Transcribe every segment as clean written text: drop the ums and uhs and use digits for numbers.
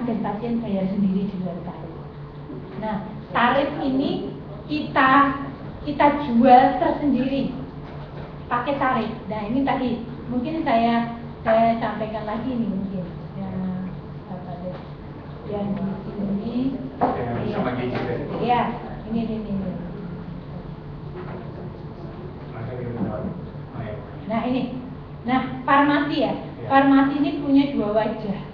dan pasien bayar sendiri di luar tarif. Nah, tarif ini kita jual tersendiri pakai tarif. Nah, ini tadi mungkin saya sampaikan lagi nih mungkin yang di sini. Iya, ini. Nah ini, farmasi ya. Farmasi ini punya dua wajah.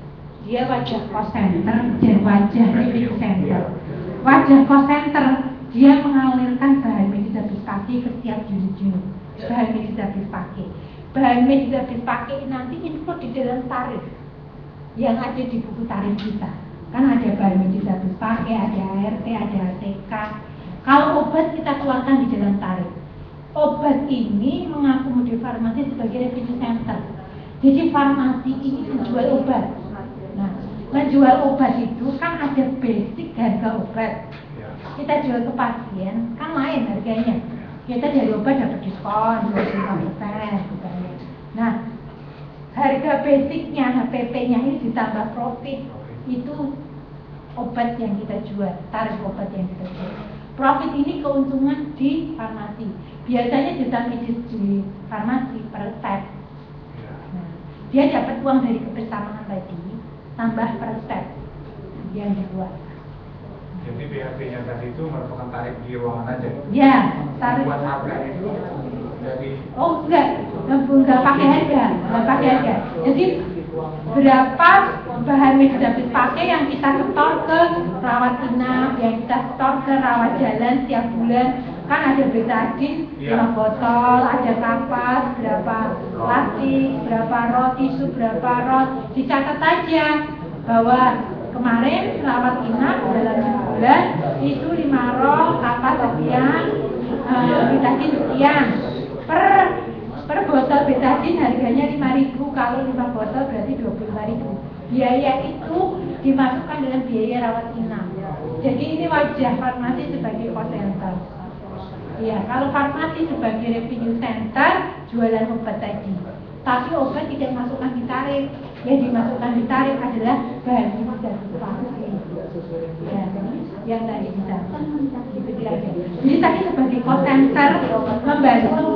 Dia wajah cost center dan wajah revenue center. Wajah cost center dia mengalirkan bahan medis habis pakai ke setiap unit. Bahan medis habis pakai. Bahan medis habis pakai nanti include di dalam tarif yang ada di buku tarif kita. Kan ada bahan medis habis pakai, ada ART, ada ATK. Kalau obat kita keluarkan di dalam tarif. Obat ini mengakomodir farmasi sebagai revenue center. Jadi farmasi ini menjual obat. Nah, menjual obat itu kan ada basic harga obat. Kita jual ke pasien kan lain harganya. Kita dari obat dapat diskon 25% misalnya. Nah, harga basicnya, HPP-nya ini ditambah profit. Itu obat yang kita jual, tarif obat yang kita jual. Profit ini keuntungan di farmasi. Biasanya jasa medis di farmasi per step. Nah, dia dapat uang dari kebersamaan tadi, tambah per step yang dibuat. Jadi BHP-nya tadi itu merupakan tarif di ruangan aja? Ya, tarif. Buat harga itu dari... Oh enggak pakai harga, Jadi berapa bahan medis habis pakai yang kita setor ke rawat inap, yang kita setor ke rawat jalan setiap bulan. Kan ada betadin 5 botol, ada kapas, berapa plastik, berapa rot, tisu, berapa rot. Dicatat aja bahwa kemarin rawat inap dalam bulan itu 5 rot, kapas sekian, betadin sekian. Per botol betadin harganya 5.000, kalau 5 botol berarti 25.000. Biaya itu dimasukkan dalam biaya rawat inap. Jadi ini wajah farmasi sebagai cost center. Iya, kalau farmasi sebagai revenue center jualan obat tadi. Tapi obat tidak dimasukkan di tarif. Yang dimasukkan di tarif adalah bahan medis dan farmasi. Ya, yang tadi kita gitu kira-kira. Jadi tadi sebagai cost center membantu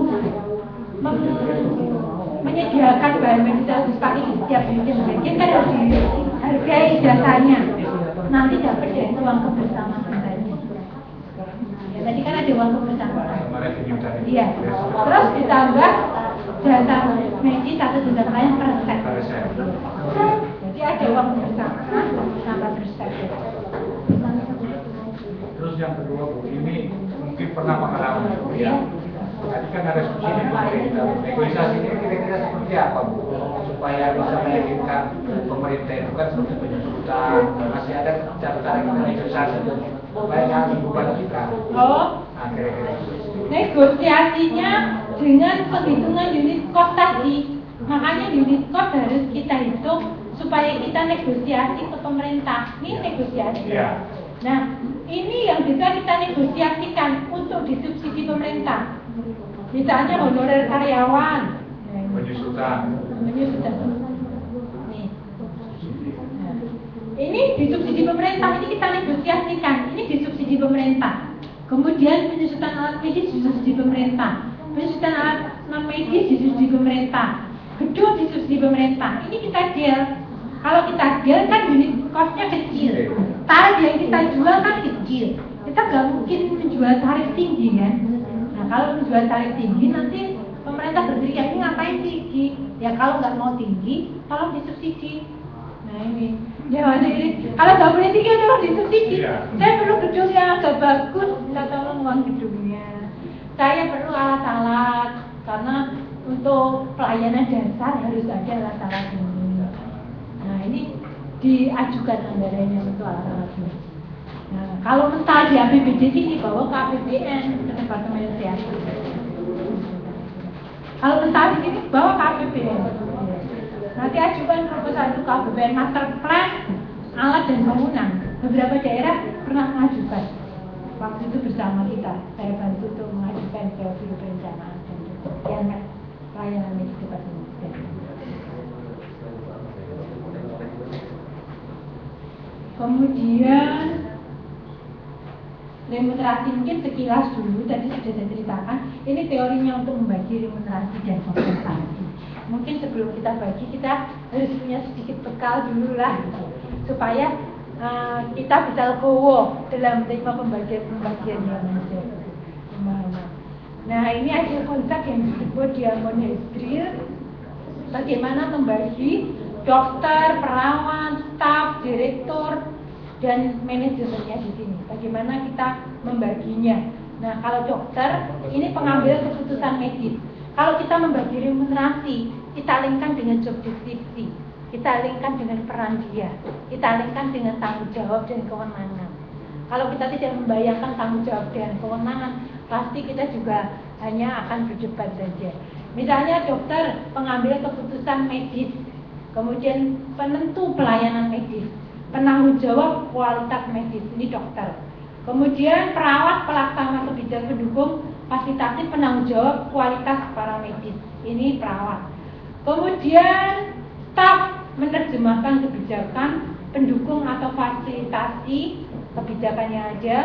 menyediakan bahan medis dan pakai di setiap unit. Kita harus dihargai jasanya. Nanti dapat dari uang kebersamaan tadi. Ya, tadi kan ada uang kebersamaan. Iya. Terus ditambah jasa medis atau jasa lain persen. Jadi ada uang kebersamaan tambah persen. Terus yang kedua Bu, ini mungkin pernah pengalaman Bu ya. Tadi kan ada subsidi pemerintah. Negosiasinya kira-kira seperti apa Bu? Supaya bisa meyakinkan pemerintah itu kan seperti penyesuaian, masih ada cara-cara kita negosiasi supaya jangan beban kita. Oh, nah, kira-kira negosiasinya dengan penghitungan unit cost tadi. Makanya unit cost harus kita hitung supaya kita negosiasi ke pemerintah. Ini negosiasi. Ya. Nah, ini yang bisa kita negosiasikan untuk disubsidi pemerintah. Misalnya honorer karyawan. Penyusutan. Nih. Nah, ini disubsidi pemerintah, ini kita negosiasikan. Ini disubsidi pemerintah. Kemudian penyusutan alat medis disubsidi pemerintah. Penyusutan alat non medis disubsidi pemerintah. Gedung disubsidi pemerintah. Ini kita deal. Kalau kita deal kan unit cost-nya kecil. Tarif yang kita jual kan kecil. Kita nggak mungkin menjual tarif tinggi kan. Nah, kalau menjual tarif tinggi nanti pemerintah berteriak, ini ngapain tinggi? Ya kalau nggak mau tinggi, tolong disubsidi. Nah ini, ya ini kalau nggak boleh tinggi, tolong disubsidi. Saya perlu gedung yang agak bagus, minta tolong uang gedungnya. Saya perlu alat-alat karena untuk pelayanan dasar harus ada alat-alat ini. Nah ini diajukan anggarannya untuk alat-alat ini. Nah kalau mentah di APBD ini bawa ke APBN, ke Departemen Kesehatan. Kalau mentah di sini bawa ke APBN. Nanti ajukan proposal itu ke APBN Master Plan alat dan bangunan. Beberapa daerah pernah mengajukan. Waktu itu bersama kita, saya bantu untuk mengajukan ke Biro Perencanaan dan Pelayanan Medis Departemen Kesehatan. Kemudian remunerasi mungkin sekilas dulu, tadi sudah saya ceritakan. Ini teorinya untuk membagi remunerasi dan kompensasi. Mungkin sebelum kita bagi, kita harus punya sedikit bekal dulu lah, supaya kita bisa legowo dalam menerima pembagian yang ada. Nah, ini ada konsep yang disebut Diamond Drill. Bagaimana membagi dokter, perawat, staf, direktur, dan manajemennya di sini. Bagaimana kita membaginya. Nah, kalau dokter, ini pengambil keputusan medis. Kalau kita membagi remunerasi, kita linkkan dengan job description, kita linkkan dengan peran dia, kita linkkan dengan tanggung jawab dan kewenangan. Kalau kita tidak membayangkan tanggung jawab dan kewenangan, pasti kita juga hanya akan berdebat saja. Misalnya dokter pengambil keputusan medis, kemudian penentu pelayanan medis, penanggung jawab kualitas medis, ini dokter. Kemudian perawat pelaksana kebijakan pendukung fasilitatif penanggung jawab kualitas para medis, ini perawat. Kemudian staf menerjemahkan kebijakan pendukung atau fasilitasi kebijakan yang ada.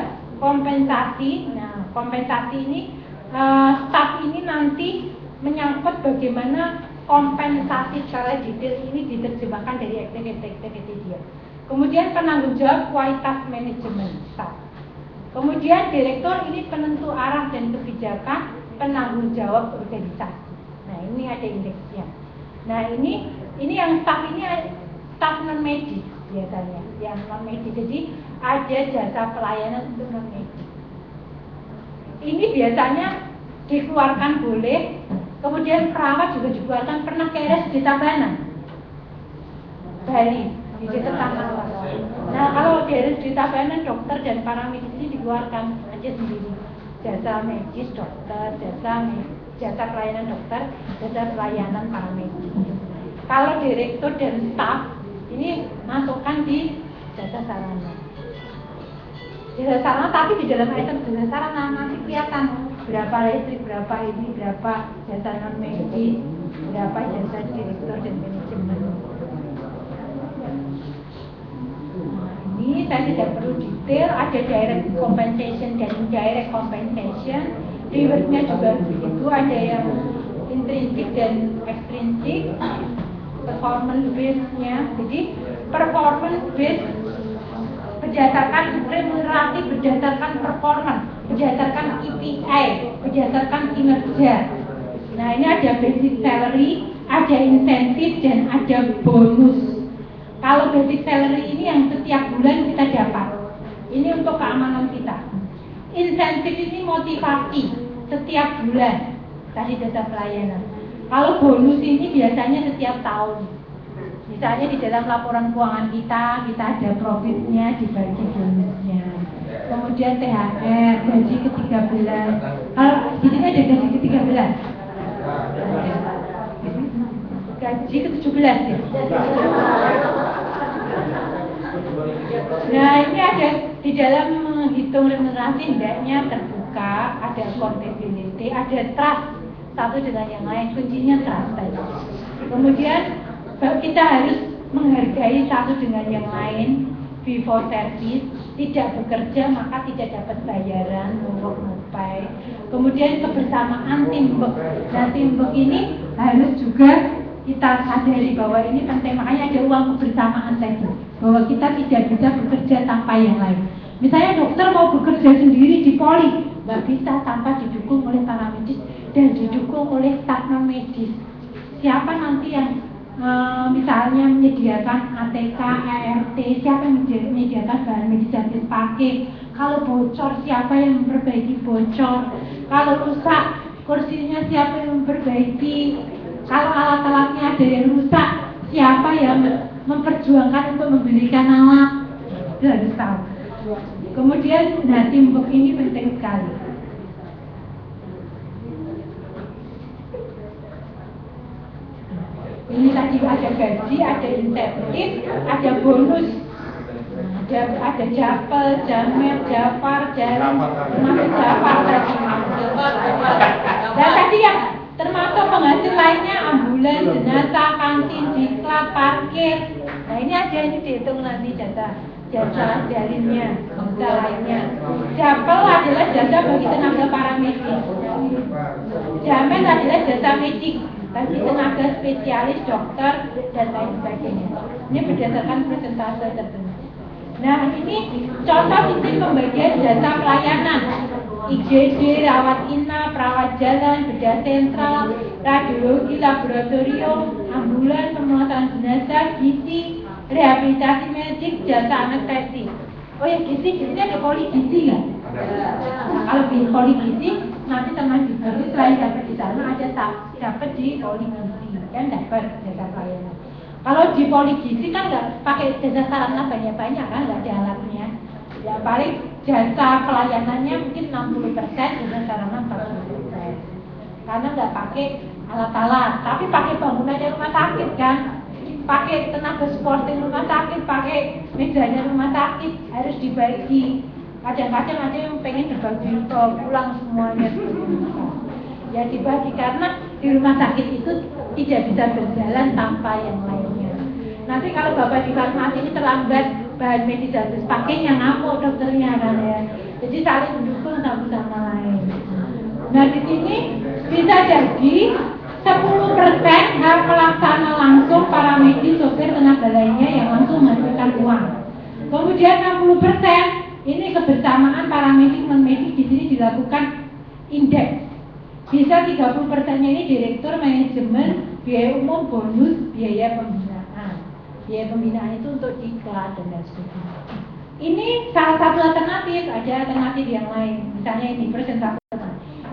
Kompensasi, nah kompensasi ini staf ini nanti menyangkut bagaimana kompensasi secara detail ini diterjemahkan dari aktivitas dia. Kemudian penanggung jawab kualitas manajemen staf. Kemudian direktur ini penentu arah dan kebijakan, penanggung jawab organisasi. Nah, ini ada indeksnya. Nah, ini yang staf ini staf non medis biasanya, yang non medis. Jadi ada jasa pelayanan untuk non medis. Ini biasanya dikeluarkan boleh. Kemudian perawat juga dikeluarkan. Pernah ke RS di Tabanan, Bali, di dekat Tanggal. Nah, kalau di RS di Tabanan, dokter dan para medis ini dikeluarkan aja sendiri. Jasa medis dokter, jasa pelayanan dokter, jasa pelayanan para medis. Kalau direktur dan staf ini masukkan di jasa sarana. Jasa sarana, tapi di dalam item jasa sarana nanti kelihatan berapa listrik, berapa ini, berapa jasa non medis, berapa jasa direktur dan manajemen. Nah, ini saya tidak perlu detail, ada direct compensation dan indirect compensation. Rewardnya juga begitu, ada yang intrinsic dan extrinsic. Performance base-nya, jadi performance base berdasarkan remunerasi, berdasarkan performance, berdasarkan KPI, berdasarkan kinerja. Nah, ini ada basic salary, ada insentif, dan ada bonus. Kalau basic salary ini yang setiap bulan kita dapat, ini untuk keamanan kita. Insentif ini motivasi setiap bulan, tadi jasa pelayanan. Kalau bonus ini biasanya setiap tahun. Misalnya di dalam laporan keuangan kita ada profitnya dibagi bonusnya. Kemudian THR, gaji ke-13. Kalau di sini ada gaji ke-13. Gaji ke-17 ya. Nah, ini ada di dalam menghitung remunerasi hendaknya terbuka, ada accountability, ada trust satu dengan yang lain, kuncinya trust tadi. Kemudian kita harus menghargai satu dengan yang lain, before service, tidak bekerja maka tidak dapat bayaran, ngupai. Kemudian kebersamaan teamwork. Nah, teamwork ini harus juga kita sadari bahwa ini penting, makanya ada uang kebersamaan tadi, bahwa kita tidak bisa bekerja tanpa yang lain. Misalnya dokter mau bekerja sendiri di poli, nggak bisa tanpa didukung oleh para medis dan didukung oleh staf non medis. Siapa nanti yang misalnya menyediakan ATK, ART, siapa yang menyediakan bahan medis habis pakai? Kalau bocor, siapa yang memperbaiki bocor? Kalau rusak, kursinya siapa yang memperbaiki? Kalau alat-alatnya ada yang rusak, siapa yang memperjuangkan untuk membelikan alat? Itu harus tahu. Kemudian, nah, teamwork ini penting sekali. Ini tadi ada gaji, ada insentif, ada bonus, ada japel, jamet, jafar, jarum, termasuk jafar tadi. Dan tadi yang termasuk penghasil lainnya ambulan, jenazah, kantin, diklat, parkir. Nah ini aja ini dihitung nanti jasa jarinnya, jasa lainnya. Japel adalah jasa bagi tenaga paramedis. Jamen adalah jasa medik bagi tenaga spesialis, dokter, dan lain sebagainya. Ini berdasarkan persentase tertentu. Nah ini contoh sistem pembagian jasa pelayanan. IGD, rawat inap, perawat jalan, bedah sentral, radiologi, laboratorium, ambulan, pemulasaran jenazah, gizi, rehabilitasi medik, jasa anestesi. Oh ya gizi ada poligizi kan? Nah, kalau di poligizi nanti teman di baru selain dapat di sana ada dapat di poligizi kan dapat jasa pelayanan. Kalau di poligizi kan nggak pakai jasa sarana banyak-banyak kan nggak ada alatnya. Ya paling jasa pelayanannya mungkin 60%, jasa sarana 40%. Karena nggak pakai alat-alat, tapi pakai bangunannya rumah sakit kan, pakai tenaga supporting rumah sakit, pakai mejanya rumah sakit harus dibagi. Kadang-kadang ada yang pengen dibagi pulang semuanya ya dibagi karena di rumah sakit itu tidak bisa berjalan tanpa yang lainnya. Nanti kalau bapak di farmasi ini terlambat bahan medis harus pakainya ngamuk dokternya kan ya. Jadi saling mendukung satu sama lain. Nah di sini bisa jadi 10% hak pelaksana langsung para medis, sopir, tenaga lainnya yang langsung menghasilkan uang. Kemudian 60% ini kebersamaan para medis non-medis di sini dilakukan indeks. Bisa 30%-nya ini direktur, manajemen, biaya umum, bonus, biaya pembinaan. Biaya pembinaan itu untuk diklat dan lain sebagainya. Ini salah satu alternatif, ada alternatif yang lain. Misalnya ini persentase.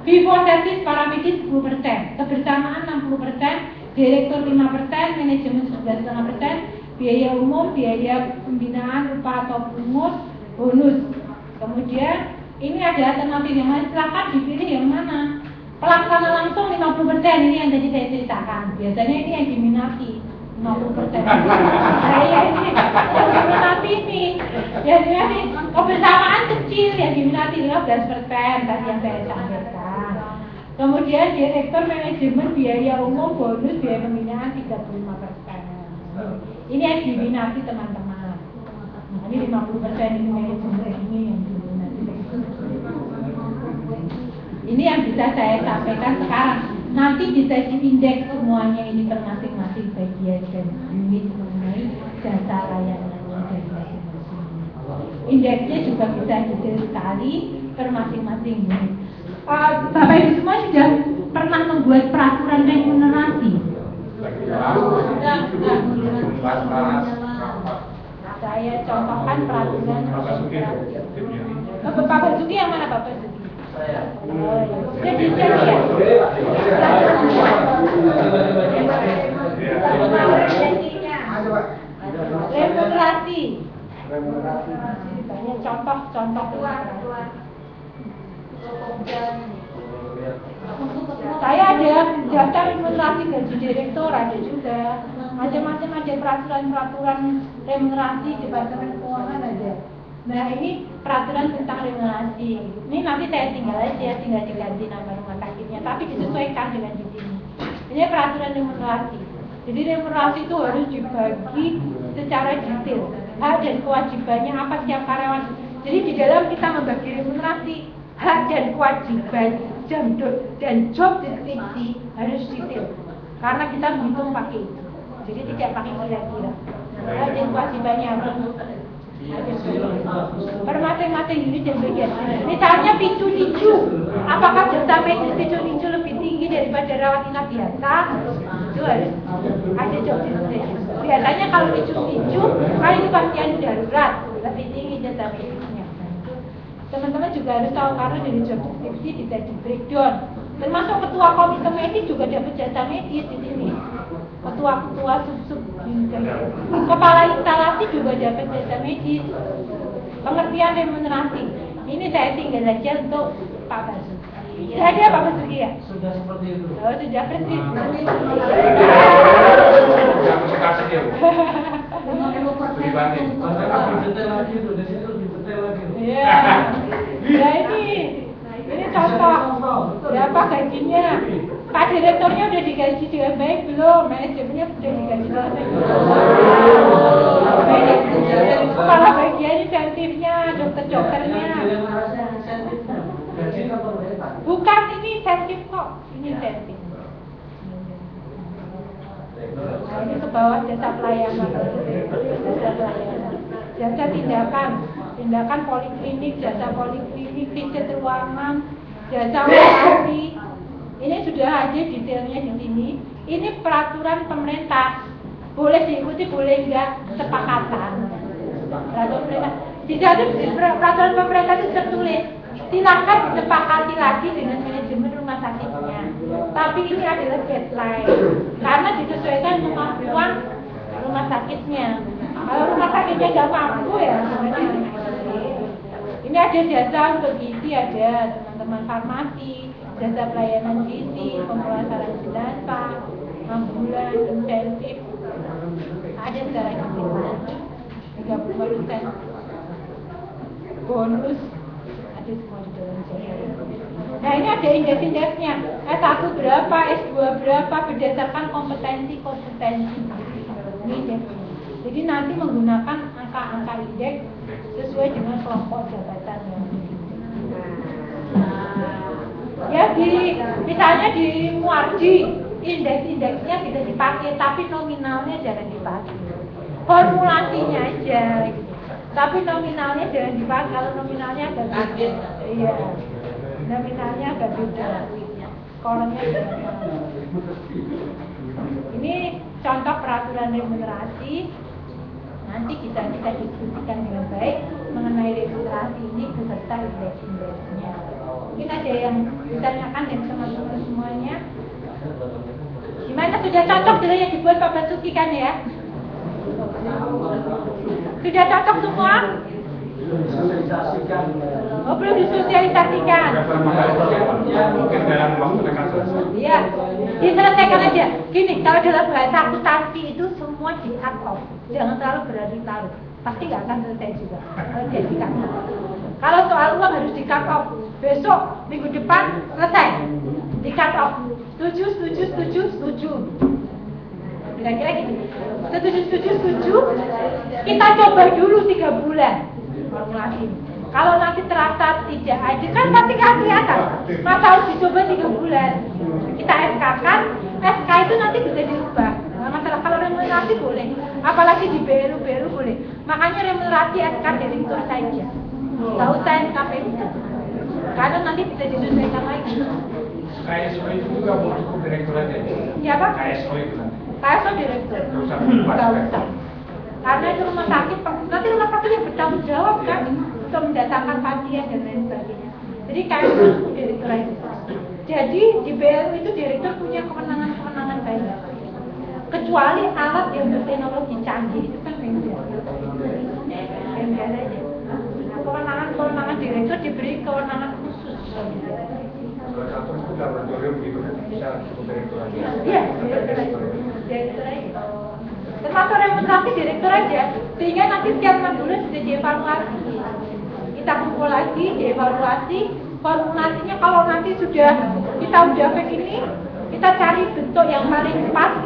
Before service para medis 10%, kebersamaan 60%, direktur 5%, manajemen 9,5%, biaya umum, biaya pembinaan, upah atau bonus. Kemudian ini ada alternatif yang lain, silakan dipilih yang mana. Pelaksana langsung 50%, ini yang tadi saya ceritakan. Biasanya ini yang diminati 50%. Saya ini yang diminati ini. Biasanya ini kebersamaan kecil yang diminati 15%, tadi yang saya sampaikan. Kemudian direktur, manajemen, biaya umum, bonus, biaya pembinaan 35%. Ini yang diminati teman-teman. Nah, ini 50% ini manajemen, ini yang diminati. Ini yang bisa saya sampaikan sekarang. Nanti bisa diindeks semuanya ini per masing-masing bagian dan unit mengenai jasa layanannya dari masing-masing. Indeksnya juga bisa detail sekali per masing-masing unit. Bapak Ibu semua sudah pernah membuat peraturan remunerasi? Saya contohkan peraturan remunerasi. Bapak Basuki yang mana Bapak Basuki? Jadi ya. Remunerasi. Banyak contoh. Saya ada daftar remunerasi gaji direktur, ada juga macam-macam, ada peraturan remunerasi Departemen Keuangan ada. Nah ini peraturan tentang remunerasi. Ini nanti saya tinggal diganti nama rumah sakitnya, tapi disesuaikan dengan di sini. Ini peraturan remunerasi. Jadi remunerasi itu harus dibagi secara detail. Hak dan kewajibannya apa setiap karyawan. Jadi di dalam kita membagi remunerasi, hak dan kewajiban, jam dan job deskripsi harus detail. Karena kita menghitung pakai itu. Jadi tidak pakai kira-kira. Hak dan kewajibannya apa? Per masing-masing unit dan bagian. Misalnya picu-picu, apakah jasa medis picu-picu lebih tinggi daripada rawat inap biasa? Itu harus ada job description. Biasanya kalau picu-picu, kan itu pasien darurat, lebih tinggi jasa medisnya. Teman-teman juga harus tahu karena dari job deskripsi bisa di breakdown. Termasuk ketua komite medis juga dapat jasa medis di sini. Ketua sub-sub kepala instalasi juga dapat jasa medis. Pengertian remunerasi ini saya tinggal aja untuk Pak Basuki. Sudah ada Pak Basuki ya? Sudah seperti itu. Oh sudah persis. Ya ini contoh berapa gajinya? Pak Direkturnya udah digaji dengan baik belum? Manajemennya udah digaji dengan baik belum? Kepala bagian insentifnya, dokter-dokternya. Bukan, ini insentif kok. Ini insentif. Nah, ini ke bawah jasa pelayanan. Jasa tindakan poliklinik, jasa poliklinik, pijet ruangan, jasa operasi. Ini sudah ada detailnya di sini. Ini peraturan pemerintah. Boleh diikuti, boleh enggak, kesepakatan. Peraturan pemerintah. Di dalam peraturan pemerintah itu tertulis, silakan disepakati lagi dengan manajemen rumah sakitnya. Tapi ini adalah deadline, karena disesuaikan kemampuan rumah sakitnya. Kalau rumah sakitnya nggak mampu ya, ini ada jasa untuk gizi, ada teman-teman farmasi, jasa pelayanan gizi, pemulasaran jenazah, ambulan, insentif, ada secara gizi 35%, bonus, ada semua di dalam jasa. Nah ini ada indeks-indeksnya, S1 berapa, S2 berapa, berdasarkan kompetensi. Ini indeksnya. Jadi nanti menggunakan angka-angka indeks sesuai dengan kelompok jabatan yang ya misalnya di Muardi indeks-indeksnya bisa dipakai, tapi nominalnya jangan dipakai. Formulasinya aja, tapi nominalnya jangan dipakai. Kalau nominalnya agak beda, iya, nominalnya agak beda. Kolomnya beda. Ini contoh peraturan remunerasi. Nanti kita diskusikan dengan baik mengenai remunerasi ini beserta indeks-indeksnya. Mungkin ada yang ditanyakan dari teman-teman semuanya. Gimana, sudah cocok dengan yang dibuat Pak Basuki kan ya? Sudah cocok semua? Oh, belum disosialisasikan. Mungkin dalam waktu dekat selesai. Iya, diselesaikan aja. Gini, kalau dalam bahasa akuntansi itu semua di cut off. Jangan terlalu berlarut-larut. Pasti nggak akan selesai juga. Kalau dia di cut off. Kalau soal uang harus di cut off. Besok, minggu depan selesai. Di cut off. Setuju. Kira-kira gitu. Setuju. Kita coba dulu 3 bulan formulasi. Kalau nanti terasa tidak ada, kan pasti nggak kelihatan. Masa harus dicoba 3 bulan. Kita SK-kan, SK itu nanti bisa dirubah. Nah, masalah kalau remunerasi boleh, apalagi di BRU boleh. Makanya remunerasi SK direktur saja. Nggak usah SKPU. Karena nanti bisa disesuaikan lagi. KSO itu juga mau cukup direktur aja. Iya Pak? KSO itu nanti. KSO direktur. Nggak usah. Karena itu rumah sakit, nanti rumah sakit yang bertanggung jawab kan untuk mendatangkan pasien dan lain sebagainya. Jadi KSO direktur aja. Jadi di BRU itu direktur punya kewenangan banyak. Kecuali alat yang berteknologi canggih itu kan beda aja. Kewenangan direktur diberi kewenangan khusus. Kalau satu itu laboratorium gitu bisa cukup direktur aja. Iya, direktur aja. Termasuk remunerasi direktur aja, sehingga nanti setiap 6 bulan bisa dievaluasi. Kita kumpul lagi, dievaluasi. Formulasinya kalau nanti kita udah begini, kita cari bentuk yang paling pas.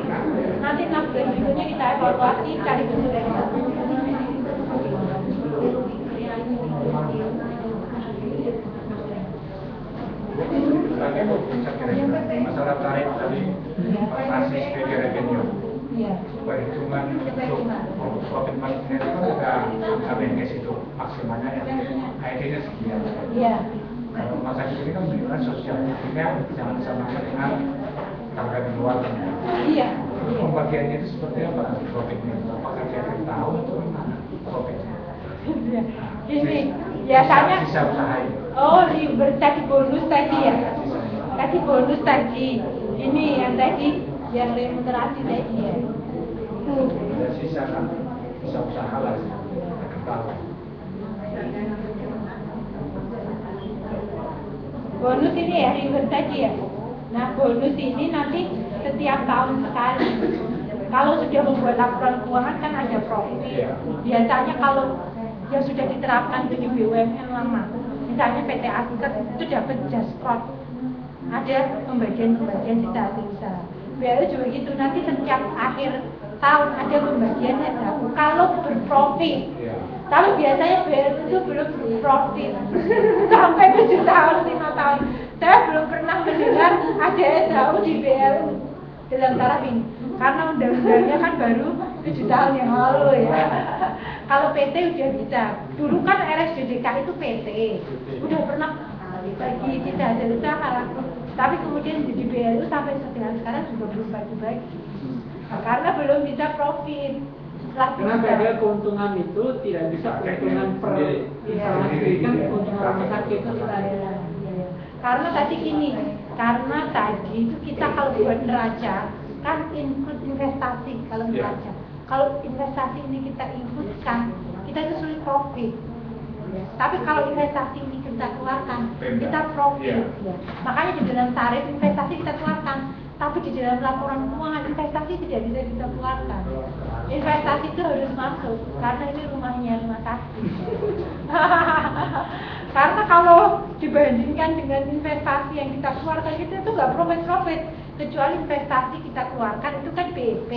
Nanti 6 bulan berikutnya kita evaluasi, cari bentuk yang pas. Lagi mau bicara kira-kira masalah tarif tadi masih sebagai revenue. Perhitungan untuk profit margin itu kan ada ABNS itu maksimalnya yang ID-nya sekian. Kalau rumah sakit ini kan sebenarnya sosial, sehingga jangan disamakan dengan harga di luar. Iya. Pembagiannya itu seperti apa profitnya? Apakah tiap tahun atau gimana profitnya? Ini biasanya. Sisa usaha itu. Oh, tadi bonus tadi ya. Tadi bonus tadi. Ini yang tadi yang remunerasi tadi ya. Dan sisa kan bisa usaha lah. Bonus ini ya ribet tadi ya. Nah bonus ini nanti setiap tahun sekali. Kalau sudah membuat laporan keuangan kan ada profit. Biasanya kalau yang sudah diterapkan di BUMN lama, misalnya PT Asker itu dapat jasprot. ada pembagian cita hasil usaha. BLU juga gitu, nanti setiap akhir tahun ada pembagiannya satu kalau berprofit. Tapi biasanya BLU itu belum berprofit sampai 7 tahun, 5 tahun. Saya belum pernah mendengar ada SHU di BLU dalam taraf ini, karena undang-undangnya kan baru 7 tahun yang lalu ya. Kalau PT udah bisa, dulu kan RSJDK itu PT, udah pernah bagi cita hasil usaha, tapi kemudian di BLU sampai sekarang juga belum bagi-bagi, karena belum bisa profit. Kenapa ada keuntungan itu tidak bisa keuntungan kan keuntungan rumah sakit itu karena tadi gini, karena tadi itu kita kalau buat neraca kan include investasi kalau neraca. Kalau investasi ini kita inputkan, kita itu sulit profit. Tapi kalau investasi ini kita keluarkan, kita profit. Makanya di dalam tarif investasi kita keluarkan, tapi di dalam laporan keuangan investasi tidak bisa kita keluarkan. Investasi itu harus masuk, karena ini rumahnya rumah sakit. Karena kalau dibandingkan dengan investasi yang kita keluarkan, kita itu nggak profit. Kecuali investasi kita keluarkan itu kan BEP.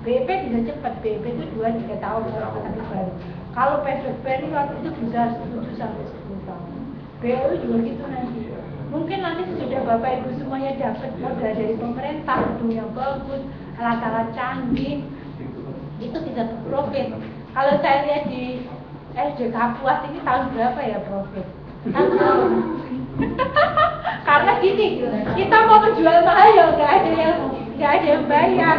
BEP bisa cepat, BEP itu 2-3 tahun baru. Kalau payback period itu bisa 7 sampai 10 tahun. BLU juga gitu nanti. Mungkin nanti sudah Bapak Ibu semuanya dapat modal dari pemerintah, gedung yang bagus, alat-alat canggih, itu bisa profit. Kalau saya lihat di SD Kapuas ini tahun berapa ya profit? Karena gini, kita mau menjual mahal ya nggak ada yang bayar.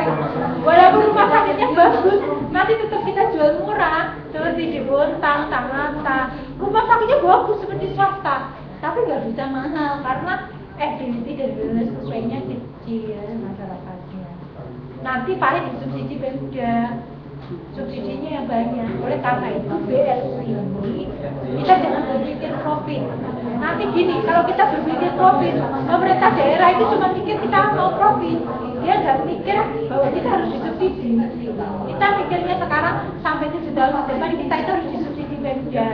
Walaupun rumah sakitnya bagus, nanti tetap kita jual murah. Seperti di Bontang, Tangerang, rumah sakitnya bagus seperti swasta, tapi nggak bisa mahal karena efisiensi dan biaya sesuainya kecil masyarakatnya. Nanti paling disubsidi Pemda, subsidinya yang banyak. Oleh karena itu BLU ini kita jangan berpikir profit. Nanti gini, kalau kita berpikir profit, pemerintah daerah itu cuma mikir kita mau profit, dia nggak mikir bahwa kita harus disubsidi. Kita mikirnya sekarang sampai 7 tahun ke depan kita itu harus disubsidi Pemda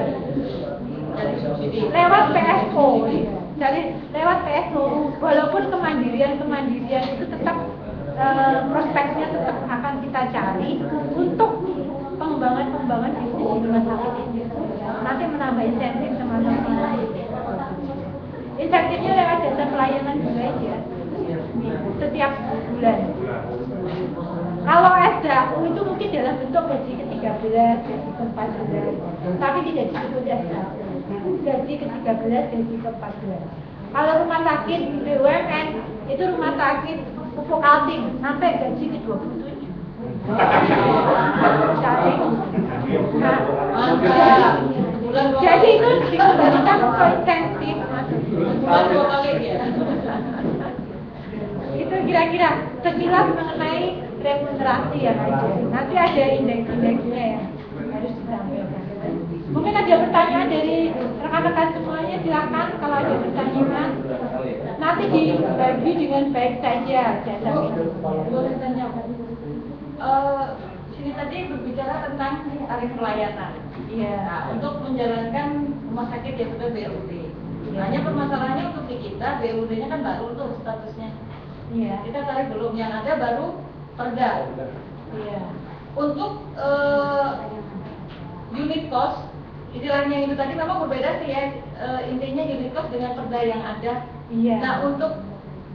lewat PSO, lewat PSO. Walaupun kemandirian itu tetap prospeknya tetap akan kita cari untuk pengembangan bisnis di rumah sakit ini. Nanti menambah insentif teman-teman. Insentifnya lewat jasa pelayanan juga ya, setiap bulan. Kalau SDAU itu mungkin dalam bentuk gaji ke-13, gaji ke-14, tapi tidak disebut SDAU. Gaji ke-13, gaji ke-14. Kalau rumah sakit BUMN itu rumah sakit pupuk Altim sampai gaji ke-27. Jadi itu dikembalikan ke insentif. Itu kira-kira sekilas mengenai remunerasi ya aja. Nanti ada indeks-indeksnya ya harus disampaikan. Mungkin ada pertanyaan dari rekan-rekan semuanya, silakan kalau ada pertanyaan. Nanti dibagi dengan baik saja jasa ini. Boleh tanya Pak? Sini tadi berbicara tentang tarif pelayanan. Iya. Nah, untuk menjalankan rumah sakit yang sudah BUD. Hanya permasalahannya untuk di kita, BUD-nya kan baru tuh statusnya. Iya. Kita tarif belum, yang ada baru perda. Iya. Untuk unit cost, istilahnya itu tadi memang berbeda sih ya. Intinya unit cost dengan perda yang ada. Iya. Nah, untuk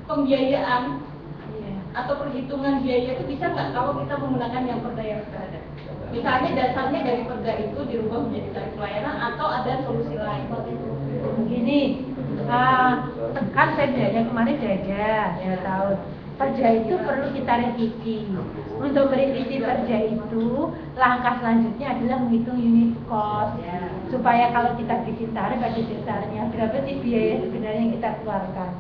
pembiayaan Iya. atau perhitungan biaya itu bisa nggak kalau kita menggunakan yang perda yang sudah ada? Misalnya dasarnya dari perda itu dirubah menjadi tarif pelayanan atau ada solusi lain? Begini, kan perdanya kemarin ada 2 tahun. Perda itu perlu kita revisi. Untuk merevisi perda itu, langkah selanjutnya adalah menghitung unit cost, supaya kalau kita bikin tarif ada dasarnya berapa sih biaya sebenarnya yang kita keluarkan.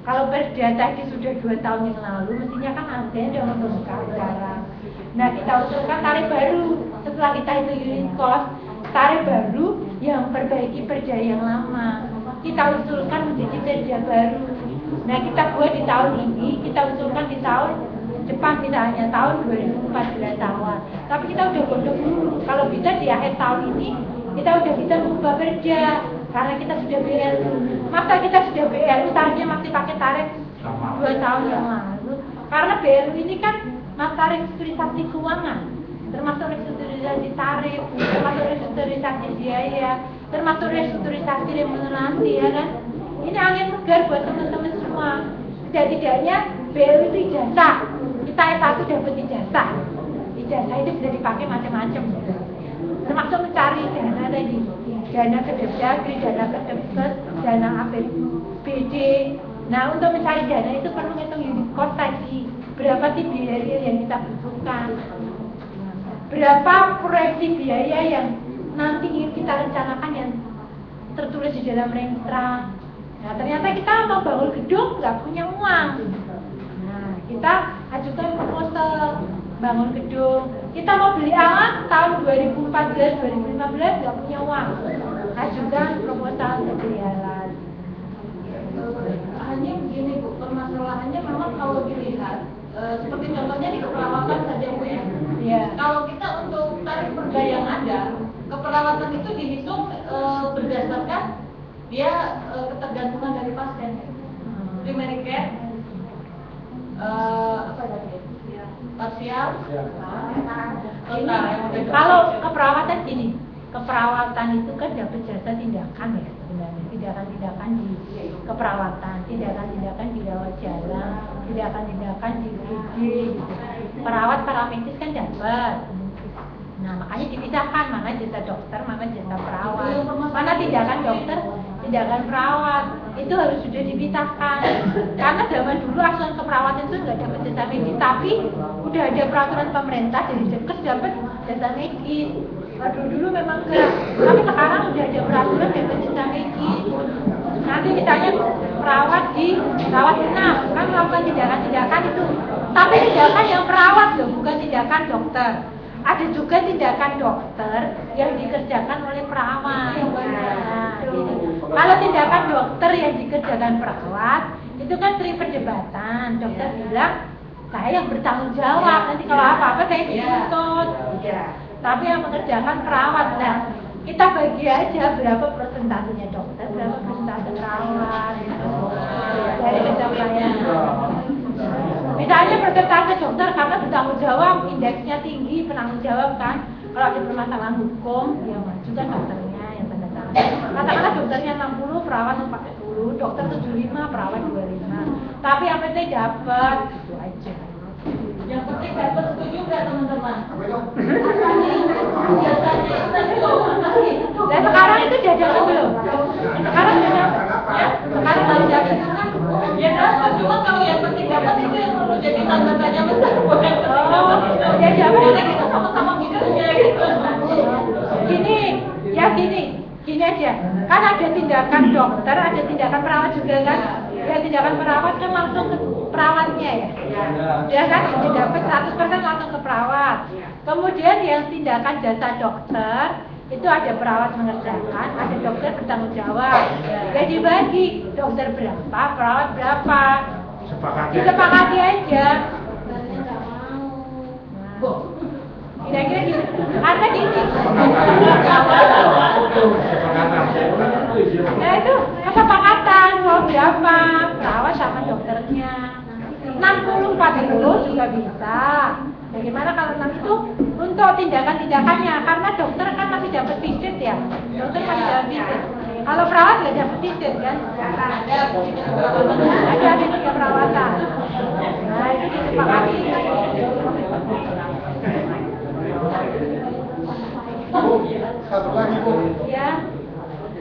Kalau perda tadi sudah 2 tahun yang lalu, mestinya kan ada yang membuka sekarang. Nah, kita usulkan tarif baru setelah kita hitung unit cost, tarif baru yang perbaiki perda yang lama. Kita usulkan menjadi perda baru. Nah, kita buat di tahun ini, kita usulkan di tahun depan misalnya tahun 2014 awal. Tapi kita udah godok dulu. Kalau bisa di akhir tahun ini kita udah bisa mengubah perda karena kita sudah BLU. Masa kita sudah BLU tarifnya masih pakai tarif 2 tahun yang lalu. Karena BLU ini kan mata restrukturisasi keuangan, termasuk restrukturisasi tarif, termasuk restrukturisasi biaya, termasuk restrukturisasi remunerasi, ya kan? Ini angin segar buat teman-teman semua. Setidaknya BLU itu ijazah, kita S1 dapat ijazah. Ijazah itu bisa dipakai macam-macam, termasuk mencari dana tadi, dana ke Depdagri, dana ke Depkes, dana APBD. Nah, untuk mencari dana itu perlu ngitung unit cost tadi, berapa sih biaya yang kita butuhkan, berapa proyeksi biaya yang nanti ingin kita rencanakan yang tertulis di dalam rentra. Nah, ternyata kita mau bangun gedung nggak punya uang. Nah, kita ajukan proposal bangun gedung. Kita mau beli alat tahun 2014-2015 nggak punya uang. Ajukan proposal untuk beli alat. Hanya begini Bu, permasalahannya memang kalau dilihat seperti contohnya di keperawatan saja Bu ya. Iya. Kalau kita untuk tarif perda yang ada, keperawatan itu dihitung berdasarkan dia ketergantungan dari pasien. Primary care, apa lagi? Parsial. Kalau keperawatan gini, keperawatan itu kan dapat jasa tindakan ya sebenarnya, tindakan-tindakan di keperawatan, tindakan-tindakan di rawat jalan, tindakan-tindakan di UGD gitu. Perawat paramedis kan dapat. Nah, makanya dipisahkan, mana jasa dokter, mana jasa perawat, mana tindakan dokter, tindakan perawat. Itu harus sudah dipisahkan. Karena zaman dulu asuhan keperawatan itu nggak dapat jasa medis, tapi udah ada peraturan pemerintah dari Depkes dapat jasa medis. Waduh, dulu memang enggak, tapi sekarang udah ada peraturan dapat jasa medis. Nanti misalnya perawat di rawat inap kan melakukan tindakan-tindakan itu, tapi tindakan yang perawat loh, bukan tindakan dokter. Ada juga tindakan dokter yang dikerjakan oleh perawat. Nah, gitu. Kalau tindakan dokter yang dikerjakan perawat itu kan sering perdebatan. Dokter bilang saya yang bertanggung jawab, nanti kalau apa-apa saya dituntut. Tapi yang mengerjakan perawat. Nah, kita bagi aja berapa persentasenya dokter, berapa persentase perawat dari pencapaian. Misalnya persentase dokter karena bertanggung jawab, indeksnya tinggi, penanggung jawab kan. Kalau ada permasalahan hukum, ya maju kan dokternya yang tanda tangan. Katakanlah dokternya 60, perawat 40, dokter 75, perawat 25. Tapi yang penting dapat, itu aja. Yang penting dapat, setuju nggak teman-teman? Biasanya itu Dan sekarang itu jajan belum? Sekarang jajan, ya? Sekarang baru jajan. ya kan, cuma kalau yang penting dapat itu yang perlu jadi tanda tanya besar buat yang penting dapat. Ya dapat. Karena kita sama-sama mikirnya gitu. Gini aja. Kan ada tindakan dokter, ada tindakan perawat juga kan? Ya tindakan perawat kan langsung ke perawatnya ya. Ya kan didapat 100% langsung ke perawat. Kemudian yang tindakan jasa dokter itu ada perawat mengerjakan, ada dokter bertanggung jawab. Ya dibagi, dokter berapa, perawat berapa. Disepakati aja. Kira-kira gitu. Karena gini. Ya itu kesepakatan mau berapa, perawat sama dokternya. 60-40 juga bisa. Bagaimana kalau 6 itu untuk tindakan-tindakannya, karena dokter kan masih dapat visit ya, dokter masih dapat visit. Kalau perawat nggak dapat visit kan? Ada di tiga perawatan. Nah itu disepakati. Bu, satu lagi Bu. Ya.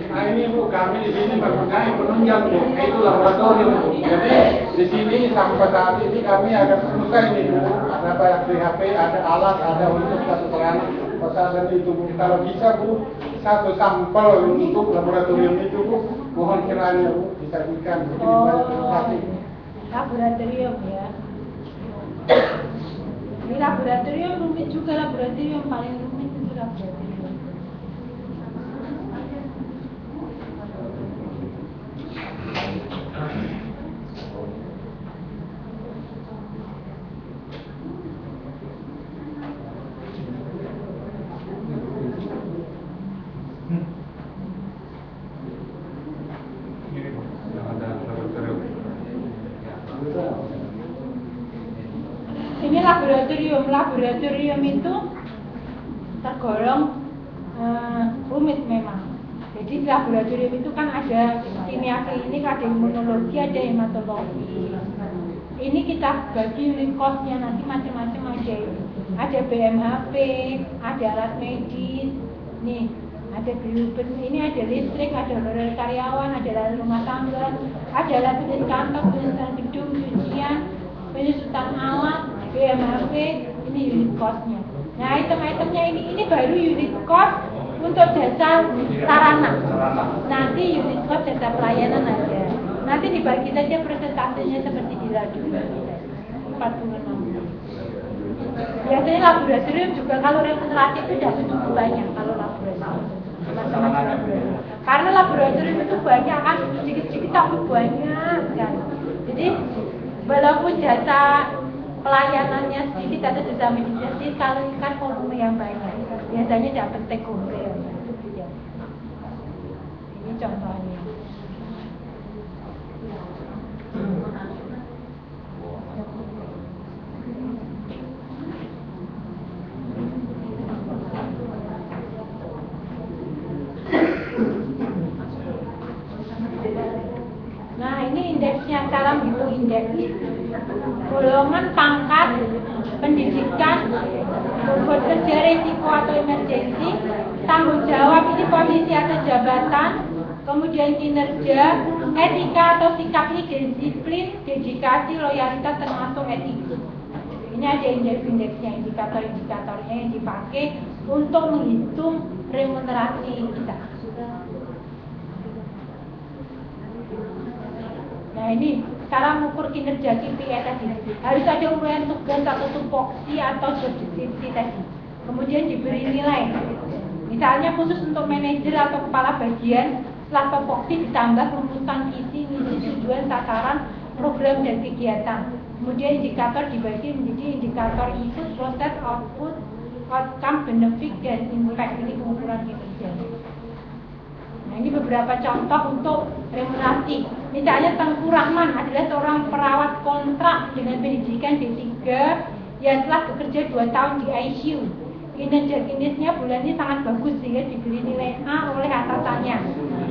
Nah ini Bu, kami di sini mempunyai penunjang Bu, itu laboratorium Bu. Jadi di sini sampai saat ini kami agak susah ini Bu. Kenapa di HP ada alat, ada untuk satu kali persyaratan itu Bu. Kalau bisa Bu, satu sampel untuk laboratorium itu Bu, mohon kiranya Bu disajikan. Laboratorium ya. Ini laboratorium rumit juga, laboratorium paling rumit itu laboratorium. Ini Bu, yang ada laboratorium. laboratorium itu tergolong rumit memang. Jadi laboratorium itu kan ada kimia klinik, ada imunologi, ada hematologi. Ini kita bagi unit cost-nya nanti macam-macam aja ini. Ada BMHP, ada alat medis, nih ada bilben, ini ada listrik, ada honorer karyawan, ada alat rumah tangga, ada alat tulis kantor, tulisan gedung, cucian, penyusutan alat, BMHP, ini unit cost-nya. Nah item-itemnya ini baru unit cost untuk jasa sarana. Nanti unit cost jasa pelayanan aja. Nanti dibagi saja persentasenya seperti di ladu 46. Biasanya laboratorium juga kalau remunerasi itu tidak begitu banyak kalau laboratorium. Teman-teman laboratorium. Karena laboratorium itu banyak kan, sedikit-sedikit tapi banyak kan. Jadi walaupun jasa pelayanannya sedikit atau jasa medisnya sedikit, kalau ikan volume yang banyak biasanya dapat take home pay. Ini contohnya. Nah ini indeksnya, cara menghitung indeks. Golongan pangkat, pendidikan, bobot kerja resiko atau emergensi, tanggung jawab ini posisi atau jabatan, kemudian kinerja, etika atau sikap ini disiplin, dedikasi, loyalitas termasuk etika. Ini ada indeks-indeksnya, indikator-indikatornya yang dipakai untuk menghitung remunerasi kita. Nah ini cara mengukur kinerja KPI tadi. Harus ada uraian tugas atau tupoksi atau job description tadi. Kemudian diberi nilai. Misalnya khusus untuk manajer atau kepala bagian, setelah tupoksi ditambah rumusan isi tujuan, sasaran, program dan kegiatan. Kemudian indikator dibagi menjadi indikator input, proses, output, outcome, benefit, dan impact. Ini pengukuran kinerja. Nah ini beberapa contoh untuk remunerasi. Misalnya Tengku Rahman adalah seorang perawat kontrak dengan pendidikan D3 yang telah bekerja 2 tahun di ICU. Kinerja-kinerjanya bulan ini sangat bagus sehingga diberi nilai A oleh atasannya.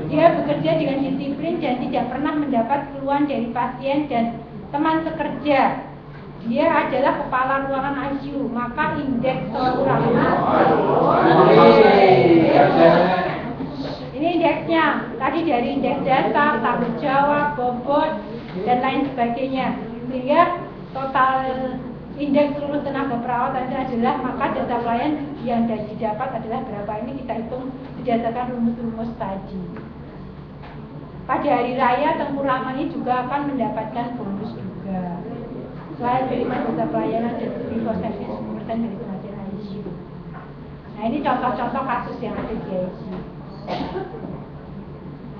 Dia bekerja dengan disiplin dan tidak pernah mendapat keluhan dari pasien dan teman sekerja. Dia adalah kepala ruangan ICU, maka indeks Tengku Rahman. Ini indeksnya, tadi dari indeks dasar, tanggung jawab, bobot, dan lain sebagainya. Sehingga total indeks seluruh tenaga perawat adalah, maka jasa pelayan yang didapat adalah berapa, ini kita hitung berdasarkan rumus-rumus tadi. Pada hari raya, Tengku Rahman ini juga akan mendapatkan bonus juga. Selain terima jasa pelayanan dan free service 10% dari kematian ICU. Nah ini contoh-contoh kasus yang ada di ICU.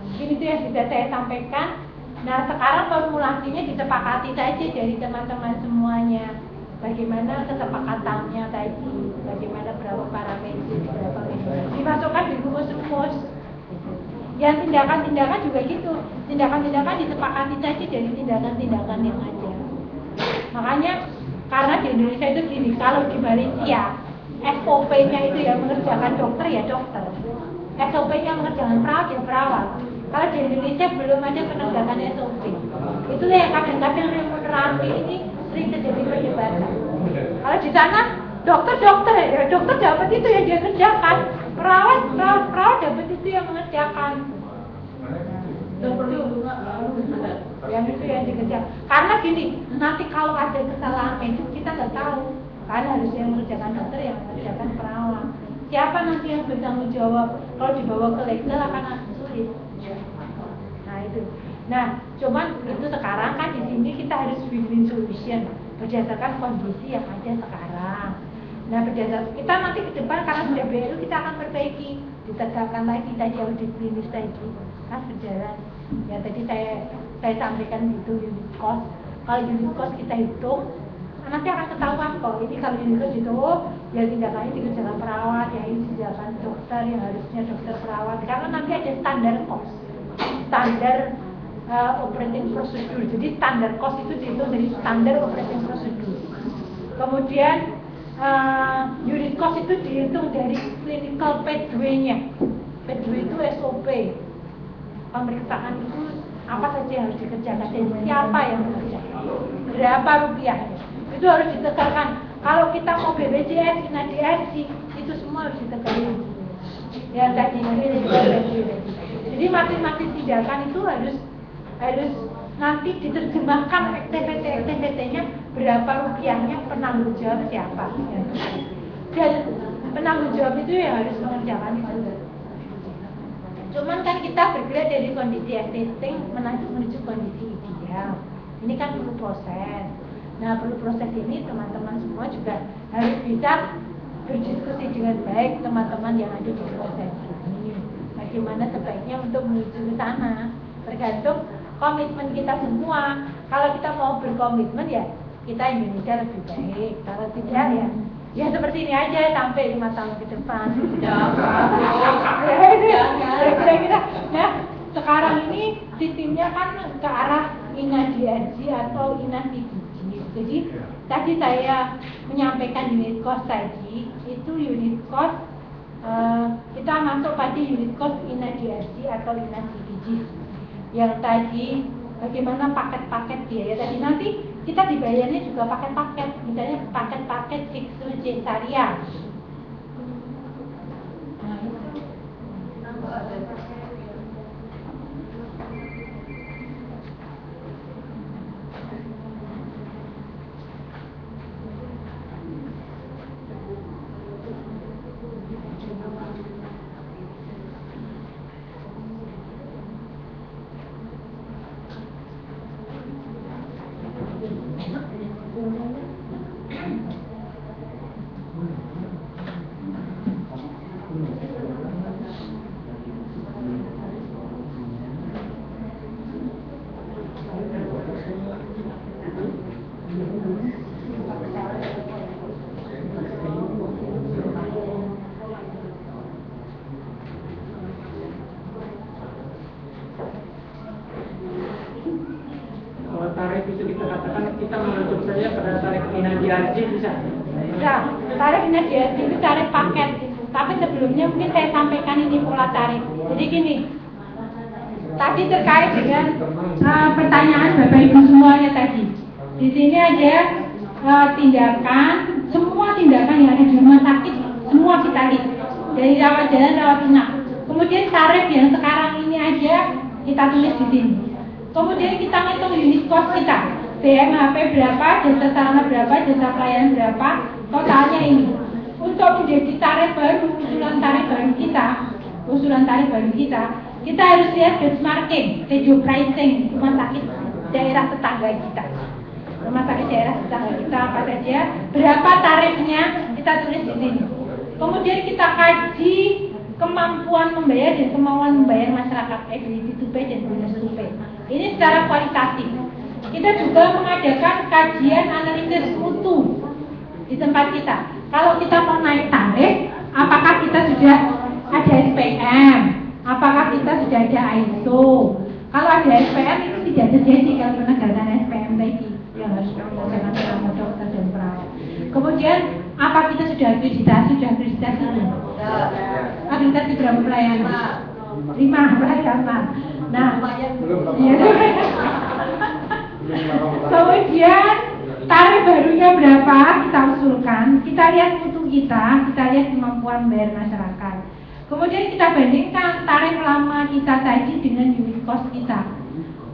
Mungkin itu yang sudah saya sampaikan. Nah sekarang formulasinya disepakati saja dari teman-teman semuanya. Bagaimana kesepakatannya tadi, bagaimana berapa parameter, berapa dimasukkan di rumus-rumus. Yang tindakan-tindakan juga gitu. Tindakan-tindakan disepakati saja dari tindakan-tindakan yang ada. Makanya karena di Indonesia itu gini, kalau di Malaysia SOP-nya itu yang mengerjakan dokter ya dokter. SOP-nya mengerjakan perawat ya perawat. Kalau di Indonesia belum ada penegakan SOP. Itulah yang kadang-kadang remunerasi ini sering terjadi perdebatan. Kalau di sana dokter ya dokter dapat itu yang dia kerjakan, perawat dapat itu yang mengerjakan. Yang itu yang dikerjakan. Karena gini, nanti kalau ada kesalahan medis kita nggak tahu. Karena harus yang mengerjakan dokter yang mengerjakan perawat. Siapa nanti yang bertanggung jawab? Kalau dibawa ke legal akan sulit. Nah itu. Nah, cuman itu sekarang kan di sini kita harus win-win solution berdasarkan kondisi yang ada sekarang. Nah, berdasarkan kita nanti ke depan karena sudah BLU kita akan perbaiki, ditegakkan lagi tadi audit klinis tadi, kan berjalan. Ya tadi saya sampaikan itu unit cost. Kalau unit cost kita hitung, nanti akan ketahuan kok. Ini kalau unit cost itu, ya tindakannya dikerjakan perawat, ya ini tindakan dokter yang harusnya dokter perawat. Karena nanti ada standar cost, standar operating procedure. Jadi standar cost itu dihitung dari standar operating procedure. Kemudian unit cost itu dihitung dari clinical pathway-nya. Pathway itu SOP. Pemeriksaan itu apa saja yang harus dikerjakan dan siapa yang bekerja, berapa rupiah, itu harus ditekankan. Kalau kita mau BPJS, INADRC, itu semua harus ditekankan. Yang tadi jadi masing-masing tindakan itu harus nanti diterjemahkan aktiviti-aktivitinya, berapa rupiahnya, penanggung jawab siapa, dan penanggung jawab itu yang harus mengerjakan itu. Cuman kan kita bergerak dari kondisi existing menuju kondisi ideal. Ini kan perlu proses. Nah, perlu proses ini teman-teman semua juga harus bisa berdiskusi dengan baik, teman-teman yang ada di proses ini. Bagaimana sebaiknya untuk menuju ke sana? Tergantung komitmen kita semua. Kalau kita mau berkomitmen ya kita Indonesia lebih baik. Kalau tidak ya seperti ini aja sampai 5 tahun ke depan. Kira-kira ya sekarang ini sistemnya kan ke arah INADRC atau INADPBJ. Jadi tadi saya menyampaikan unit cost tadi, itu unit cost kita masuk pada unit cost INADRC atau INADPBJ. Yang tadi bagaimana paket-paket biaya tadi, nanti kita dibayarnya juga paket-paket, misalnya paket-paket fixed cesarian. Tarif INADRC itu tarif paket. Tapi sebelumnya mungkin saya sampaikan ini pola tarif. Jadi gini, tadi terkait dengan pertanyaan Bapak Ibu semuanya tadi. Di sini aja tindakan, semua tindakan yang ada di rumah sakit semua kita lihat, dari rawat jalan, rawat inap. Kemudian tarif yang sekarang ini aja kita tulis di sini. Kemudian kita ngitung unit cost kita. BMHP berapa, jasa sarana berapa, jasa pelayanan berapa, totalnya ini. Untuk menjadi tarif baru, usulan tarif baru kita harus lihat benchmarking, review pricing rumah sakit daerah tetangga kita. Rumah sakit daerah tetangga kita apa saja, berapa tarifnya kita tulis di sini. Kemudian kita kaji kemampuan membayar dan kemauan membayar masyarakat, ability to pay dan willingness to pay. Ini secara kualitatif. Kita juga mengadakan kajian analisis mutu di tempat kita. Kalau kita mau naik tarif, apakah kita sudah ada SPM? Apakah kita sudah ada ISO? Kalau ada SPM itu tidak terjadi kalau penegakan SPM tadi yang harus melaksanakan selama dokter dan perawat. Kemudian apa kita sudah akreditasi belum? Akreditasi berapa pelayanan? 5 pelayanan. Nah, kemudian tarif barunya berapa kita usulkan, kita lihat mutu kita lihat kemampuan bayar masyarakat. Kemudian kita bandingkan tarif lama kita tadi dengan unit cost kita.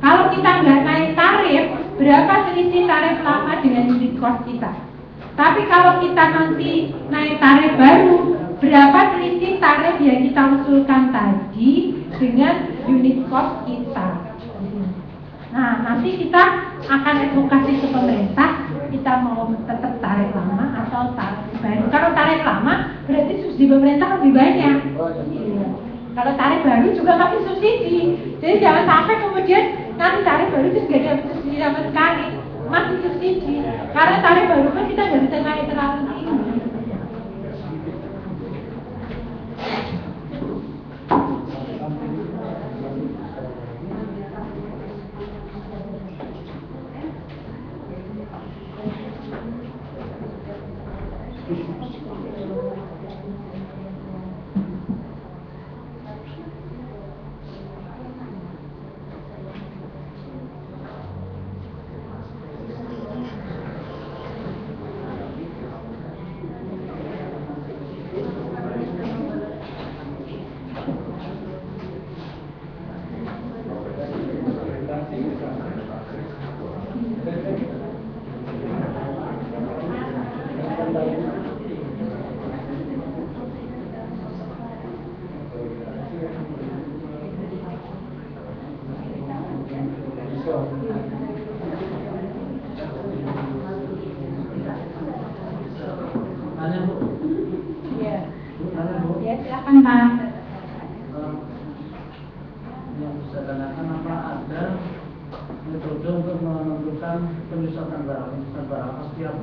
Kalau kita nggak naik tarif, berapa selisih tarif lama dengan unit cost kita? Tapi kalau kita nanti naik tarif baru, berapa selisih tarif yang kita usulkan tadi dengan unit cost kita? Nah, nanti kita akan advokasi ke pemerintah, kita mau tetap tarif lama atau tarif baru. Kalau tarif lama berarti subsidi pemerintah lebih banyak. Kalau tarif baru juga masih subsidi. Jadi jangan sampai kemudian nanti tarif baru itu tidak ada subsidi sama sekali, masih subsidi. Karena tarif baru kan kita nggak bisa naik terlalu tinggi. seakan-akan apa ada metode untuk menentukan penyusutan barang setiap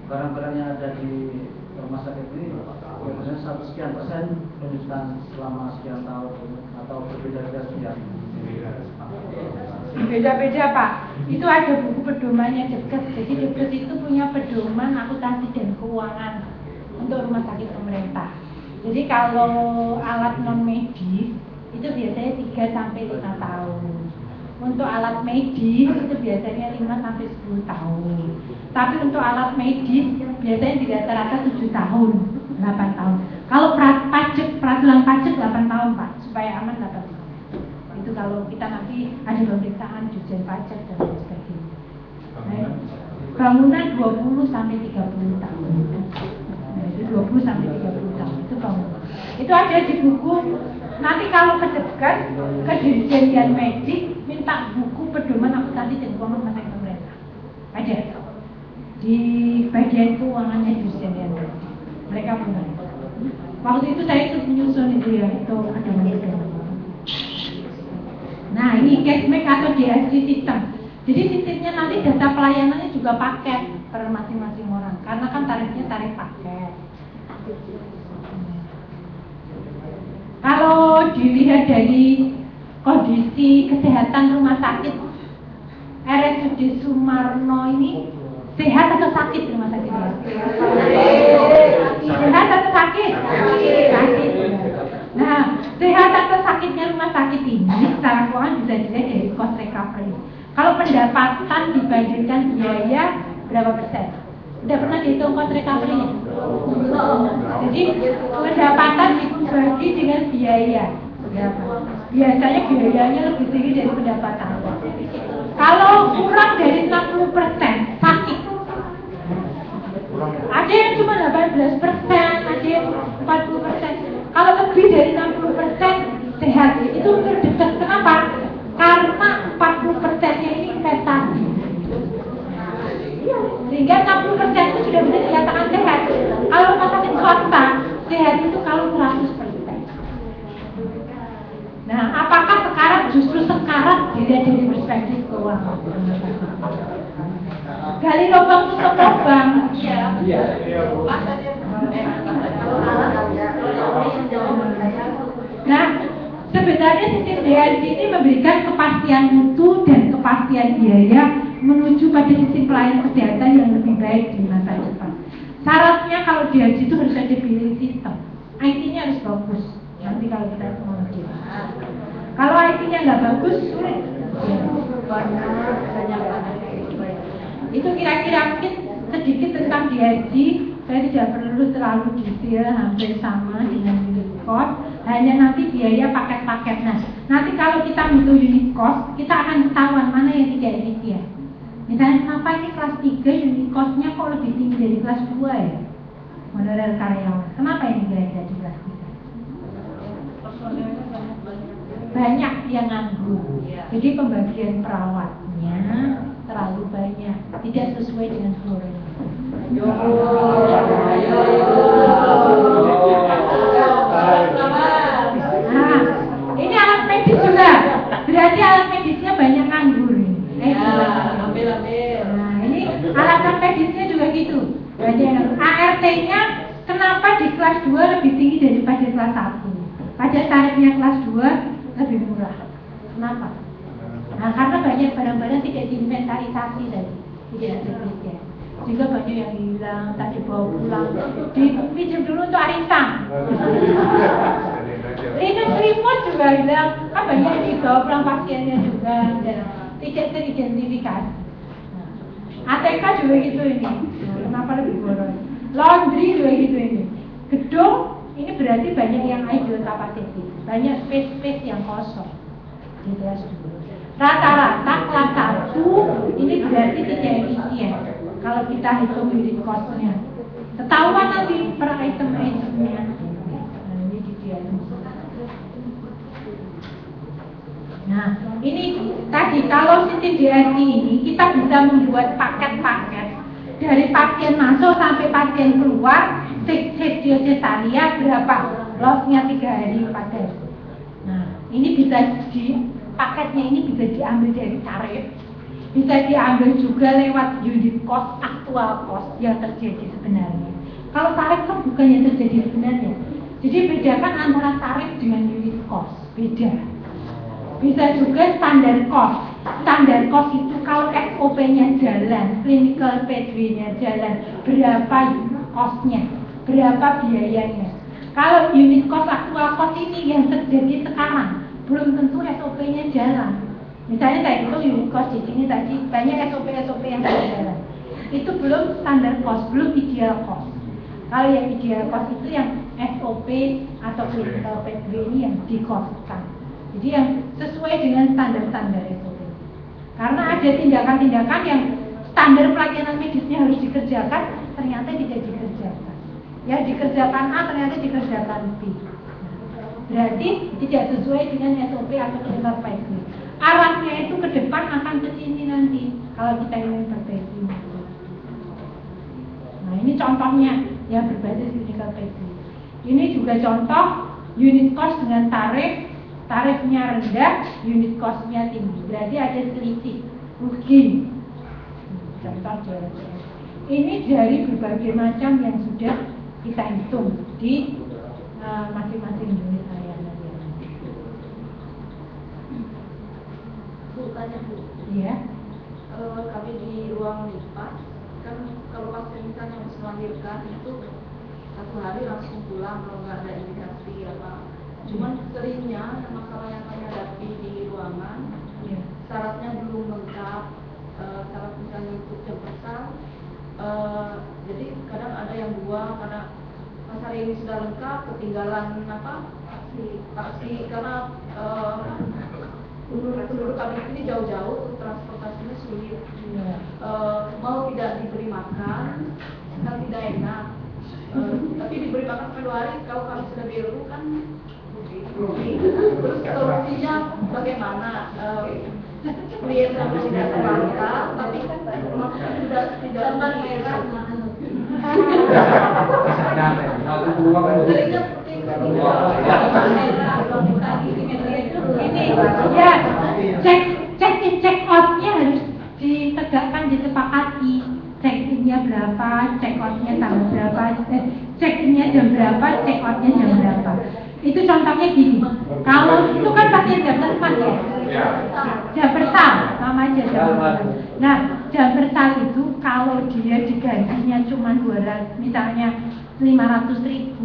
barang-barang yang ada di rumah sakit ini, biasanya 1% penyusutan selama sekian tahun atau berbeda-beda sekian. Beda-beda Pak, itu ada buku pedomannya Deket. Jadi Deket itu punya pedoman akuntansi dan keuangan untuk rumah sakit pemerintah. Jadi kalau alat non medis itu biasanya 3-5 tahun. Untuk alat medis itu biasanya 5-10 tahun. Tapi untuk alat medis biasanya di rata-rata 7 tahun, 8 tahun. Kalau peraturan pajak 8 tahun Pak, supaya aman 8 tahun. Itu kalau kita nanti ada pemeriksaan Dirjen Pajak dan lain sebagainya. Bangunan 20-30 tahun. Nah, itu 20-30 tahun itu bangunan. Itu ada di buku. Nanti kalau ke Deket, ke Dirjen Medik, minta buku pedoman akuntansi dan keuangan rumah sakit pemerintah. Ada di bagian keuangannya Dirjen Medik. Mereka punya. Waktu itu saya ikut menyusun itu ya, itu ada pedoman. Nah ini cashback atau DSC sistem. Jadi sistemnya nanti data pelayanannya juga paket per masing-masing orang. Karena kan tarifnya tarif paket. Kalau dilihat dari kondisi kesehatan rumah sakit RSUD Sumarno ini, sehat atau sakit rumah sakit? Sehat atau sakit? Sakit. Nah, sehat atau sakitnya rumah sakit ini secara keuangan bisa dilihat dari cost recovery. Kalau pendapatan dibandingkan biaya berapa persen? Udah pernah dihitung cost recovery? Jadi pendapatan dibagi dengan biaya berapa? Biasanya biayanya lebih tinggi dari pendapatan. Kalau kurang dari 60% sakit. Ada yang cuma 18%, ada yang 40%. Kalau lebih dari 60% sehat, itu terdekat. Kenapa? Karena 40%-nya ini investasi. Sehingga 60% itu sudah bisa dikatakan sehat. Kalau rumah sakit swasta, sehat itu kalau 100%. Nah, apakah sekarang justru sekarang dilihat dari perspektif keuangan? Gali lubang tutup lubang. Iya. Nah, sebenarnya sistem DSC ini memberikan kepastian mutu dan kepastian biaya menuju pada sistem pelayanan kesehatan yang lebih baik di masa depan. Syaratnya kalau DSC itu harus ada billing system, IT-nya harus bagus. Nanti kalau kita semua ngerti. Kalau IT-nya nggak bagus, sulit. Itu kira-kira mungkin sedikit tentang DSC. Saya tidak perlu terlalu detail, hampir sama dengan unit cost. Hanya nanti biaya paket-paket. Nah, nanti kalau kita butuh unit cost, kita akan ketahuan mana yang tidak efisien. Misalnya kenapa ini kelas 3 unit cost-nya kok lebih tinggi dari kelas 2 ya? Honorer karyawan. Kenapa ini kira-kira di kelas 3? Banyak yang nganggur. Jadi pembagian perawatnya terlalu banyak, tidak sesuai dengan floornya. Nah, ini alat medis juga. Berarti alat medisnya banyak nganggur. Nah, ini alat medisnya juga gitu. Berarti ART-nya kenapa di kelas 2 lebih tinggi daripada kelas 1? Pada tarifnya kelas 2 lebih murah. Kenapa? Nah, karena banyak barang-barang tidak diinventarisasi tadi, tidak tersedia. Juga banyak yang hilang, tadi bawa pulang, dipinjam dulu untuk arisan. Linux remote juga hilang, kan banyak yang dibawa pulang pasiennya juga dan tidak teridentifikasi. ATK juga gitu ini. Kenapa lebih boros? Laundry juga gitu ini. Gedung ini berarti banyak yang ideal capacity, banyak space yang kosong di kelas 2. Rata-rata kelas 1 ini berarti tidak efisien kalau kita hitung unit cost-nya. Ketahuan nanti per item-itemnya. Ini dia. Nah, ini tadi kalau sistem DSC ini kita bisa membuat paket-paket dari pasien masuk sampai pasien keluar, sedia cesaria berapa, loss-nya 3 hari 4 hari. Nah, Ini bisa paketnya ini bisa diambil dari tarif, bisa diambil juga lewat unit cost, aktual cost yang terjadi sebenarnya. Kalau tarif kan bukan yang terjadi sebenarnya. Jadi bedakan antara tarif dengan unit cost, beda. Bisa juga standar cost. Standar cost itu kalau SOP-nya jalan, clinical pathway-nya jalan, berapa cost-nya, berapa biayanya. Kalau unit cost, aktual cost ini yang terjadi sekarang, belum tentu SOP-nya jalan. Misalnya saya hitung unit cost di sini tadi banyak SOP yang jalan. Itu belum standar cost, belum ideal cost. Kalau yang ideal cost itu yang SOP atau clinical pathway ini yang di-cost-kan. Jadi yang sesuai dengan standar-standar SOP. Karena ada tindakan-tindakan yang standar pelayanan medisnya harus dikerjakan, ternyata tidak dikerjakan. Ya dikerjakan A, ternyata dikerjakan B. Berarti tidak sesuai dengan SOP atau clinical pathway. Arahnya itu ke depan akan ke sini nanti kalau kita ingin perbaiki. Nah ini contohnya yang berbasis clinical pathway. Ini juga contoh unit cost dengan tarif. Tarifnya rendah, unit cost-nya tinggi. Berarti ada selisih, rugi. Contoh jalan. Ini dari berbagai macam yang sudah kita hitung di masing-masing unit layanan. Bu, tanya Bu. Iya. Kami di ruang lipat, kan kalau pasien misalnya harus melahirkan itu 1 hari langsung pulang kalau nggak ada indikasi apa. Cuman seringnya masalah yang kami hadapi di ruangan, syaratnya belum lengkap, syarat misalnya untuk jam besar, jadi kadang ada yang buang karena pas hari ini sudah lengkap, ketinggalan taksi karena penduduk kami ini jauh-jauh, transportasinya sulit, mau tidak diberi makan, kan tidak enak, tapi diberi makan sampai 2 hari, kalau kami sudah biru kan terus solusinya bagaimana? Klien kami tidak terlantar, tapi kan sudah tidak merah. Seringnya seperti ini ya check outnya harus ditegakkan, disepakati. Check innya berapa, check outnya tanggal berapa, check innya jam berapa, check outnya jam berapa. Itu contohnya gini, kalau itu kan pasien jam terbang ya, jam bersal, sama aja jam bersal. Nah, jam bersal itu kalau dia digajinya cuma 200, misalnya 500.000,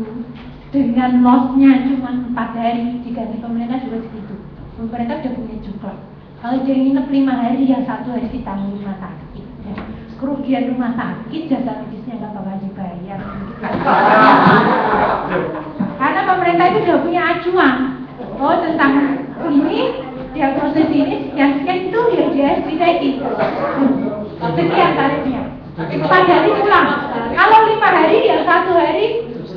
dengan lossnya cuma 4 hari, digaji pemerintah juga segitu. Pemerintah sudah punya juga. Kalau dia nginep 5 hari, yang 1 hari ditanggung rumah sakit. Ya. Kerugian rumah sakit, jasa medisnya nggak bakal dibayar. Karena pemerintah itu sudah punya acuan. Oh tentang ini, diagnosis ini, sekian itu ya dia sedikit. Sekian tarifnya. 4 hari pulang. Kalau 5 hari, yang 1 hari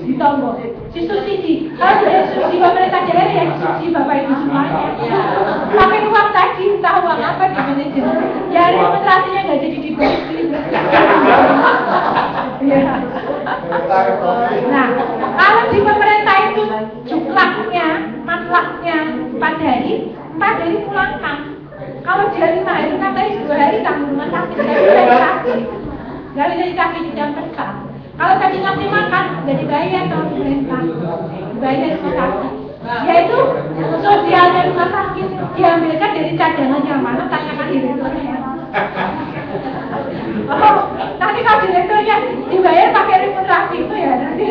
ditombol. Subsidi. Kalau sudah subsidi pemerintah daerah ya subsidi bapak ibu semuanya. Pakai uang tadi, entah uang apa di manajemen. Ya administrasinya nggak jadi dibagi. Nah, kalau di pemerintah itu juklaknya, matlaknya 4 hari pulangkan. Kalau dia 5 hari, 6 hari, 2 hari tanggung rumah sakit, nggak bisa dikasih di jam besar. Kalau tadi ngasih makan, nggak dibayar sama pemerintah, dibayar rumah sakit. Yaitu sosialnya rumah sakit diambilkan dari cadangan yang mana, tanyakan direkturnya. Oh, nanti kalau direkturnya dibayar pakai remunerasi itu ya nanti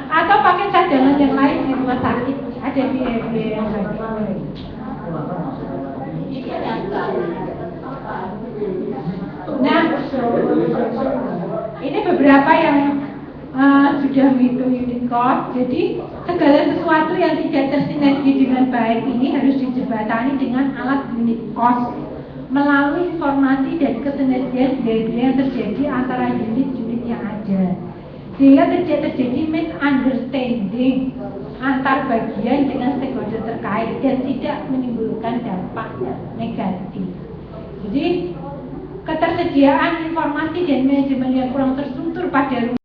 atau pakai cadangan yang lain di rumah sakit, ada biaya-biaya yang lain. Nah, ini beberapa yang sudah menghitung unit cost. Jadi segala sesuatu yang tidak tersinergi dengan baik ini harus dijembatani dengan alat unit cost melalui informasi dan kesinergian biaya yang terjadi antara unit-unit yang ada, sehingga terjadi misunderstanding antar bagian dengan stakeholder terkait dan tidak menimbulkan dampak negatif. Jadi ketersediaan informasi dan manajemen yang kurang terstruktur pada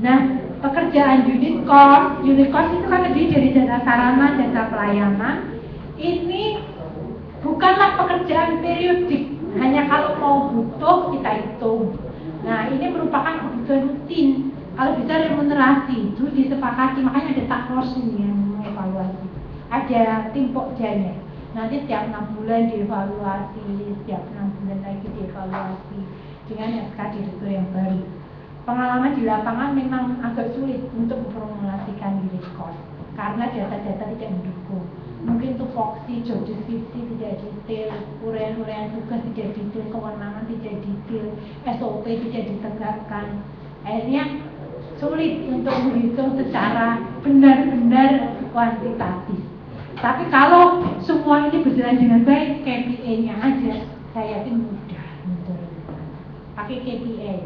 Nah, pekerjaan unit cost itu kan terdiri dari jasa sarana, jasa pelayanan. Ini bukanlah pekerjaan periodik, hanya kalau mau butuh kita hitung. Nah, ini merupakan kebutuhan rutin. Kalau bisa remunerasi itu disepakati, makanya ada task force ini yang mengevaluasi. Ada tim pokjanya. Nanti setiap 6 bulan dievaluasi, setiap 6 bulan lagi dievaluasi dengan SK direktur yang baru. Pengalaman di lapangan memang agak sulit untuk memformulasikan unit cost karena data-data tidak mendukung. Mungkin tupoksi, job description tidak detail, uraian-uraian tugas tidak detail, kewenangan tidak detail, SOP tidak ditegakkan. Akhirnya sulit untuk menghitung secara benar-benar kuantitatif. Tapi kalau semua ini berjalan dengan baik, KPI-nya aja, saya yakin mudah pakai KPI.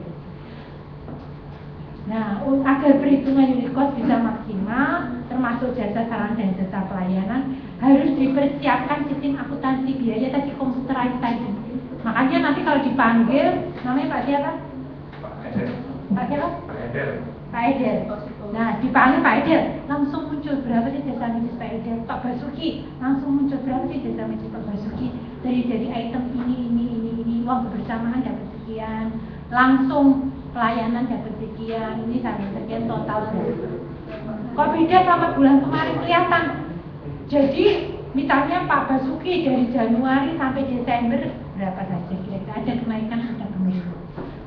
Nah, agar perhitungan unit cost bisa maksimal, termasuk jasa sarana dan jasa pelayanan, harus dipersiapkan sistem akuntansi biaya tadi komputerized tadi. Makanya nanti kalau dipanggil, namanya Pak siapa? Pak Edel. Pak siapa? Pak Edel. Pak Edel. Nah, dipanggil Pak Edel, langsung muncul berapa sih jasa medis Pak Edel? Pak Basuki, langsung muncul berapa sih jasa medis Pak Basuki? Dari item ini, uang kebersamaan dapat sekian, langsung pelayanan dapat sekian, ini sampai sekian total. Kok beda sama bulan kemarin kelihatan? Jadi misalnya Pak Basuki dari Januari sampai Desember berapa saja kira-kira ada kenaikan ada penurunan.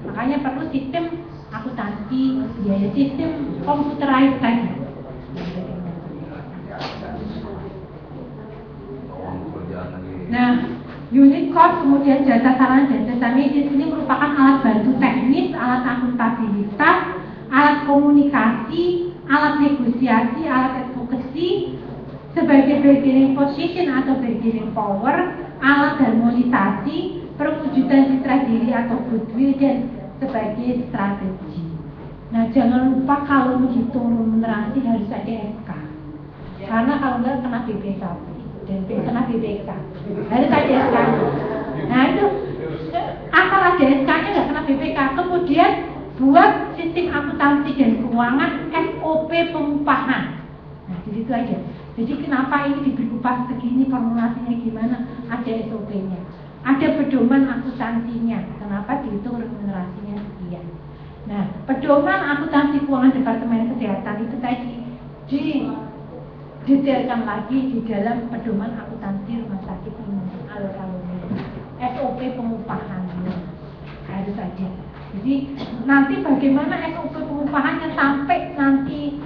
Makanya perlu sistem akuntansi biaya, sistem komputerized tadi. Nah, unit cost kemudian jasa sarana dan jasa medis ini merupakan alat bantu teknis, alat akuntabilitas, alat komunikasi, alat negosiasi, alat advokasi sebagai bargaining position atau bargaining power, alat harmonisasi, perwujudan citra diri atau goodwill dan sebagai strategi. Nah, jangan lupa kalau menghitung remunerasi harus ada SK. Karena kalau enggak kena BPK dan kena BPK. Harus ada SK. Nah, itu asal ada SK-nya nggak kena BPK. Kemudian buat sistem akuntansi dan keuangan SOP pengupahan. Nah, di situ aja. Jadi kenapa ini diberi upah segini, formulasinya gimana? Ada SOP-nya. Ada pedoman akuntansinya. Kenapa dihitung remunerasinya sekian? Nah, pedoman akuntansi keuangan Departemen Kesehatan itu tadi didetailkan lagi di dalam pedoman akuntansi rumah sakit ini, alur-alurnya, SOP pengupahan harus ada. Jadi nanti bagaimana SOP pengupahannya sampai nanti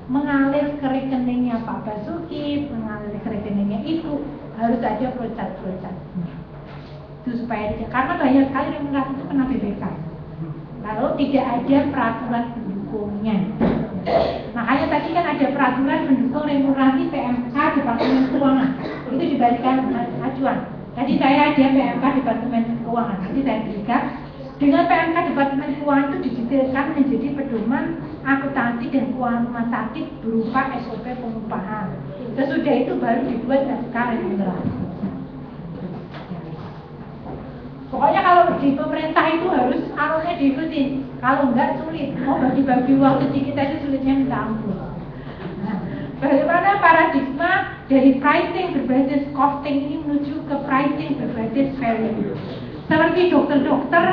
mengalir ke rekeningnya Pak Basuki, mengalir ke rekeningnya Ibu, harus ada proses-prosesnya. Itu supaya karena banyak sekali remunerasi itu kena BPK. Lalu tidak ada peraturan pendukungnya. Makanya tadi kan ada peraturan mendukung remunerasi PMK Departemen Keuangan. Itu diberikan acuan. Tadi saya ada PMK Departemen Keuangan. Nanti saya berikan. Dengan PMK Departemen Keuangan itu didetailkan menjadi pedoman akuntansi dan keuangan rumah sakit berupa SOP pengupahan. Sesudah itu baru dibuat SK remunerasi. Pokoknya kalau di pemerintah itu harus alurnya diikuti. Kalau enggak sulit. Mau bagi-bagi uang sedikit aja sulitnya minta ampun. Nah, bagaimana paradigma dari pricing berbasis costing ini menuju ke pricing berbasis value. Seperti dokter-dokter,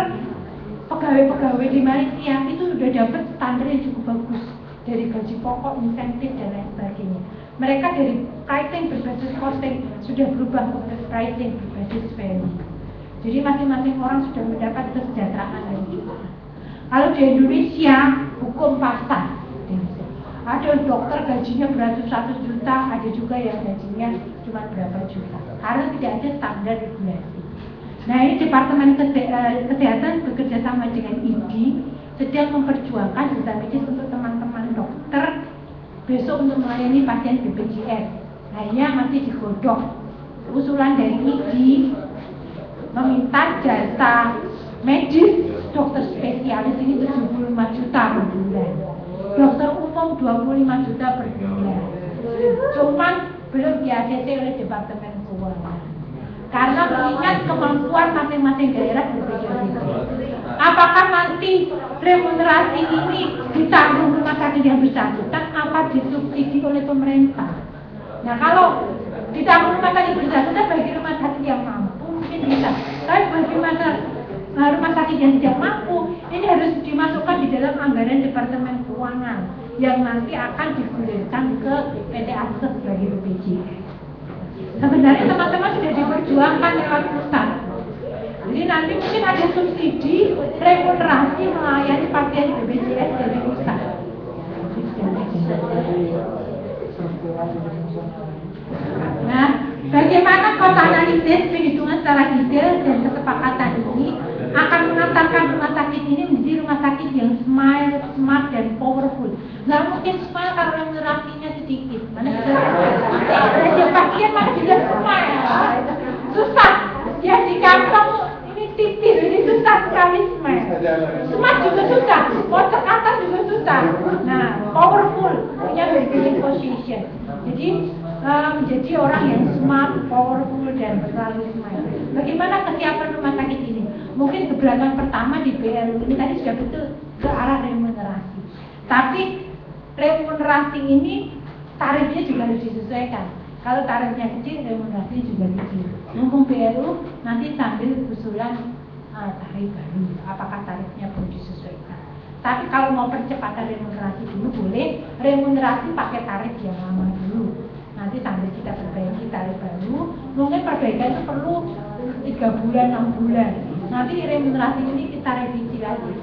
pegawai-pegawai di Malaysia itu sudah dapat standar yang cukup bagus dari gaji pokok, insentif dan lain sebagainya. Mereka dari pricing berbasis costing sudah berubah ke pricing berbasis value. Jadi masing-masing orang sudah mendapat kesejahteraan yang juga. Kalau di Indonesia hukum pasar, ada dokter gajinya beratus-ratus juta, ada juga yang gajinya cuma berapa juta. Karena tidak ada standar regulasi. Nah, ini Departemen Kesehatan bekerja sama dengan ID sedang memperjuangkan jasa medis untuk teman-teman dokter besok untuk melayani pasien BPJS. Akhirnya masih digodok. Usulan dari ID meminta jasa medis dokter spesialis ini 75 juta per bulan, dokter umum 25 juta per bulan. Cuman belum di-ACC oleh Departemen Keuangan karena mengingat kemampuan masing-masing daerah berbeda-beda. apakah nanti remunerasi ini ditanggung rumah sakit yang bersangkutan apa disubsidi oleh pemerintah? Nah, kalau ditanggung rumah sakit bersangkutan bagi rumah sakit yang mampu mungkin bisa, tapi bagi rumah sakit yang tidak mampu ini harus dimasukkan di dalam anggaran Departemen Keuangan yang nanti akan digulirkan ke PT Akses sebagai BPJS. Sebenarnya teman-teman sudah diperjuangkan lewat pusat. Jadi nanti mungkin ada subsidi remunerasi melayani pasien BPJS dari pusat. Nah, bagaimana kota analisis perhitungan secara detail dan kesepakatan ini akan mengantarkan rumah sakit ini menjadi rumah sakit yang smile, smart, dan powerful. Nggak mungkin smile kalau remunerasinya sedikit. Mana bisa pasien mana bisa smile? Susah. Ya di kantong ini tipis, ini susah sekali smile. Smart juga susah, otak atas juga susah. Nah, powerful punya bargaining position. Jadi menjadi orang yang smart, powerful, dan selalu smile. Bagaimana kesiapan rumah sakit ini? Mungkin gebrakan pertama di BLU ini tadi sudah betul ke arah remunerasi. Tapi remunerasi ini tarifnya juga harus disesuaikan. Kalau tarifnya kecil, remunerasi juga kecil. Mumpung BLU nanti sambil usulan tarif baru, apakah tarifnya perlu disesuaikan. Tapi kalau mau percepatan remunerasi dulu boleh, remunerasi pakai tarif yang lama dulu. Nanti sambil kita perbaiki tarif baru, mungkin perbaikan itu perlu 3 bulan, 6 bulan. Nanti remunerasi ini kita revisi lagi.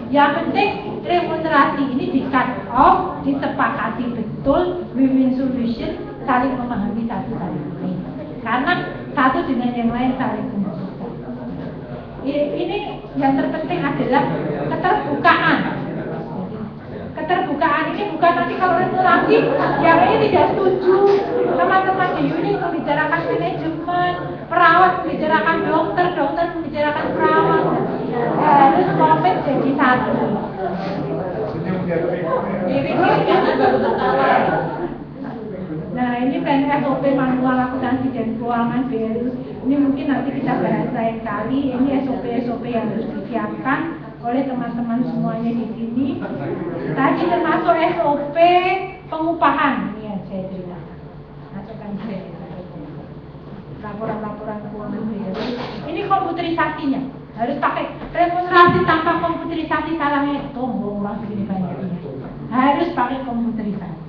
Yang penting remunerasi ini di cut off, disepakati betul, win-win solution, saling memahami satu sama lain. Karena satu dengan yang lain saling membutuhkan. Ini yang terpenting adalah keterbukaan. Keterbukaan ini bukan nanti kalau remunerasi yang ini tidak setuju, teman-teman di unit membicarakan manajemen, perawat membicarakan dokter, dokter membicarakan perawat, harus komit jadi satu. Nah, ini plan SOP manual akuntansi dan keuangan BLU. Ini mungkin nanti kita bahas lain kali. Ini SOP yang harus disiapkan oleh teman-teman semuanya di sini. Tadi termasuk SOP pengupahan. Ini yang saya ceritakan. Masukkan saya. Laporan-laporan keuangan BLU. Ini komputerisasinya. Harus pakai remunerasi tanpa komputerisasi salah ngitung. Orang begini banyaknya. Harus pakai komputerisasi.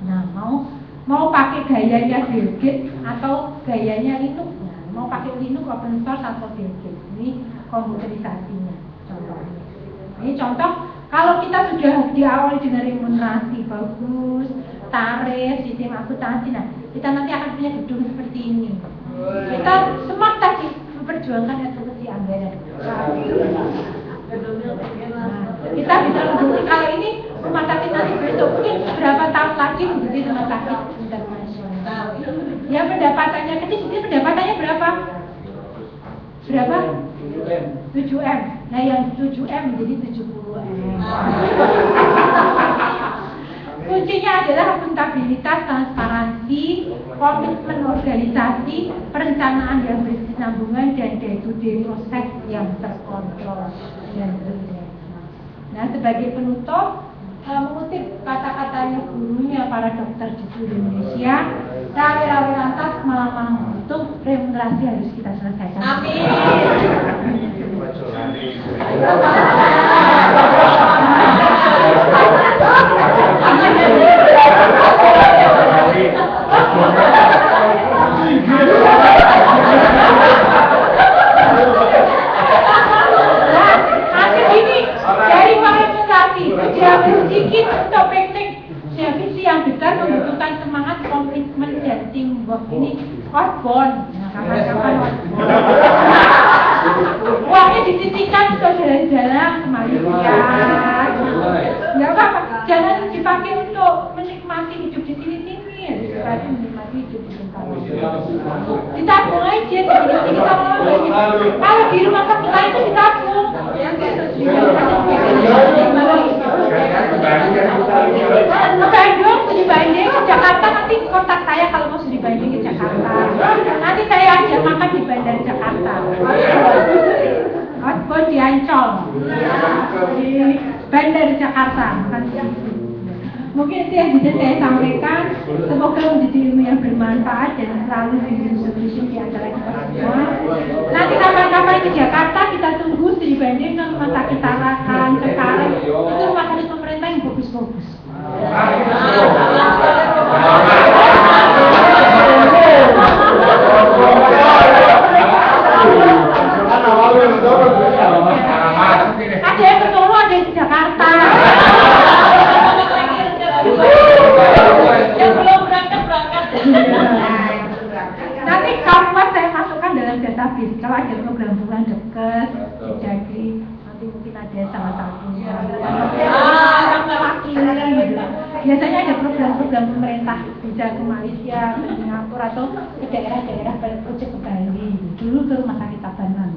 Nah, mau pakai gayanya Bill Gates atau gayanya Linux, nah, mau pakai Linux open source atau Bill Gates, ini komputerisasinya contohnya. Ini contoh kalau kita sudah diawali dengan remunerasi bagus, tarif, sistem akuntansi, nah kita nanti akan punya gedung seperti ini. Kita smart tadi memperjuangkan eksekusi anggaran. Nah, kita bisa lebih kalau ini rumah sakit nanti besok mungkin berapa tahun lagi menjadi rumah sakit internasional. Ya pendapatannya kecil, jadi pendapatannya berapa? Berapa? 7M. Nah yang 7M menjadi 70M. Kuncinya adalah akuntabilitas, transparansi, komitmen organisasi, perencanaan yang berkesinambungan dan day-to-day proses yang terkontrol dan terdeteksi. Nah sebagai penutup, mengutip kata-katanya gurunya para dokter di seluruh Indonesia, lalu lantas malam-malam untuk remunerasi harus kita selesaikan. Amin. Sedikit untuk teknik visi yang besar membutuhkan semangat, komitmen, dan teamwork. Ini outbound. Nah, kapan-kapan outbound. Uangnya disisihkan untuk jalan-jalan ke Malaysia. Nggak apa-apa, jangan dipakai untuk menikmati hidup di sini-sini. Tapi menikmati hidup di tempat lain. Ditabung aja di sini-sini kita kalau di rumah sakit lain itu ditabung. Bandung, studi banding ke Jakarta, nanti kontak saya kalau mau studi banding ke Jakarta. Nanti saya ajak makan di Bandar Jakarta. Selain dari Jakarta, kan gitu. Mungkin itu yang bisa saya sampaikan. Semoga menjadi ilmu yang bermanfaat dan selalu win-win solution di antara kita semua. Nanti kapan-kapan ke Jakarta kita tunggu studi banding ke rumah sakit Tarakan, Cengkareng. Itu rumah sakit pemerintah yang bagus-bagus. Ada yang ke Solo, ada yang di Jakarta. Yang belum berangkat. Nanti kapan saya masukkan dalam database kalau ada program bulan dekat, jadi nanti mungkin ada salah satunya. Biasanya ada program-program pemerintah bisa ke Malaysia, ke Singapura atau ke daerah-daerah proyek ke Bali. Dulu ke rumah sakit Tabanan.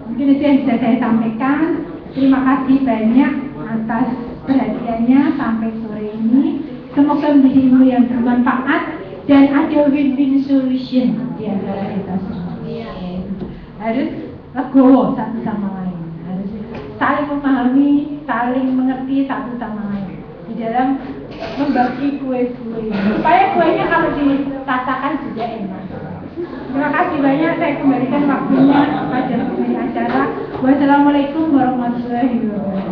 Mungkin itu yang bisa saya sampaikan. Terima kasih banyak atas perhatiannya sampai sore ini. Semoga menjadi ilmu yang bermanfaat dan ada win-win solution di antara kita semua. Harus legowo satu sama lain, harus saling memahami, saling mengerti satu sama lain di dalam membagi kue-kue supaya kuenya kalau dirasakan juga enak. Terima kasih banyak, saya kembalikan waktunya kepada pemilik acara. Wassalamualaikum warahmatullahi wabarakatuh.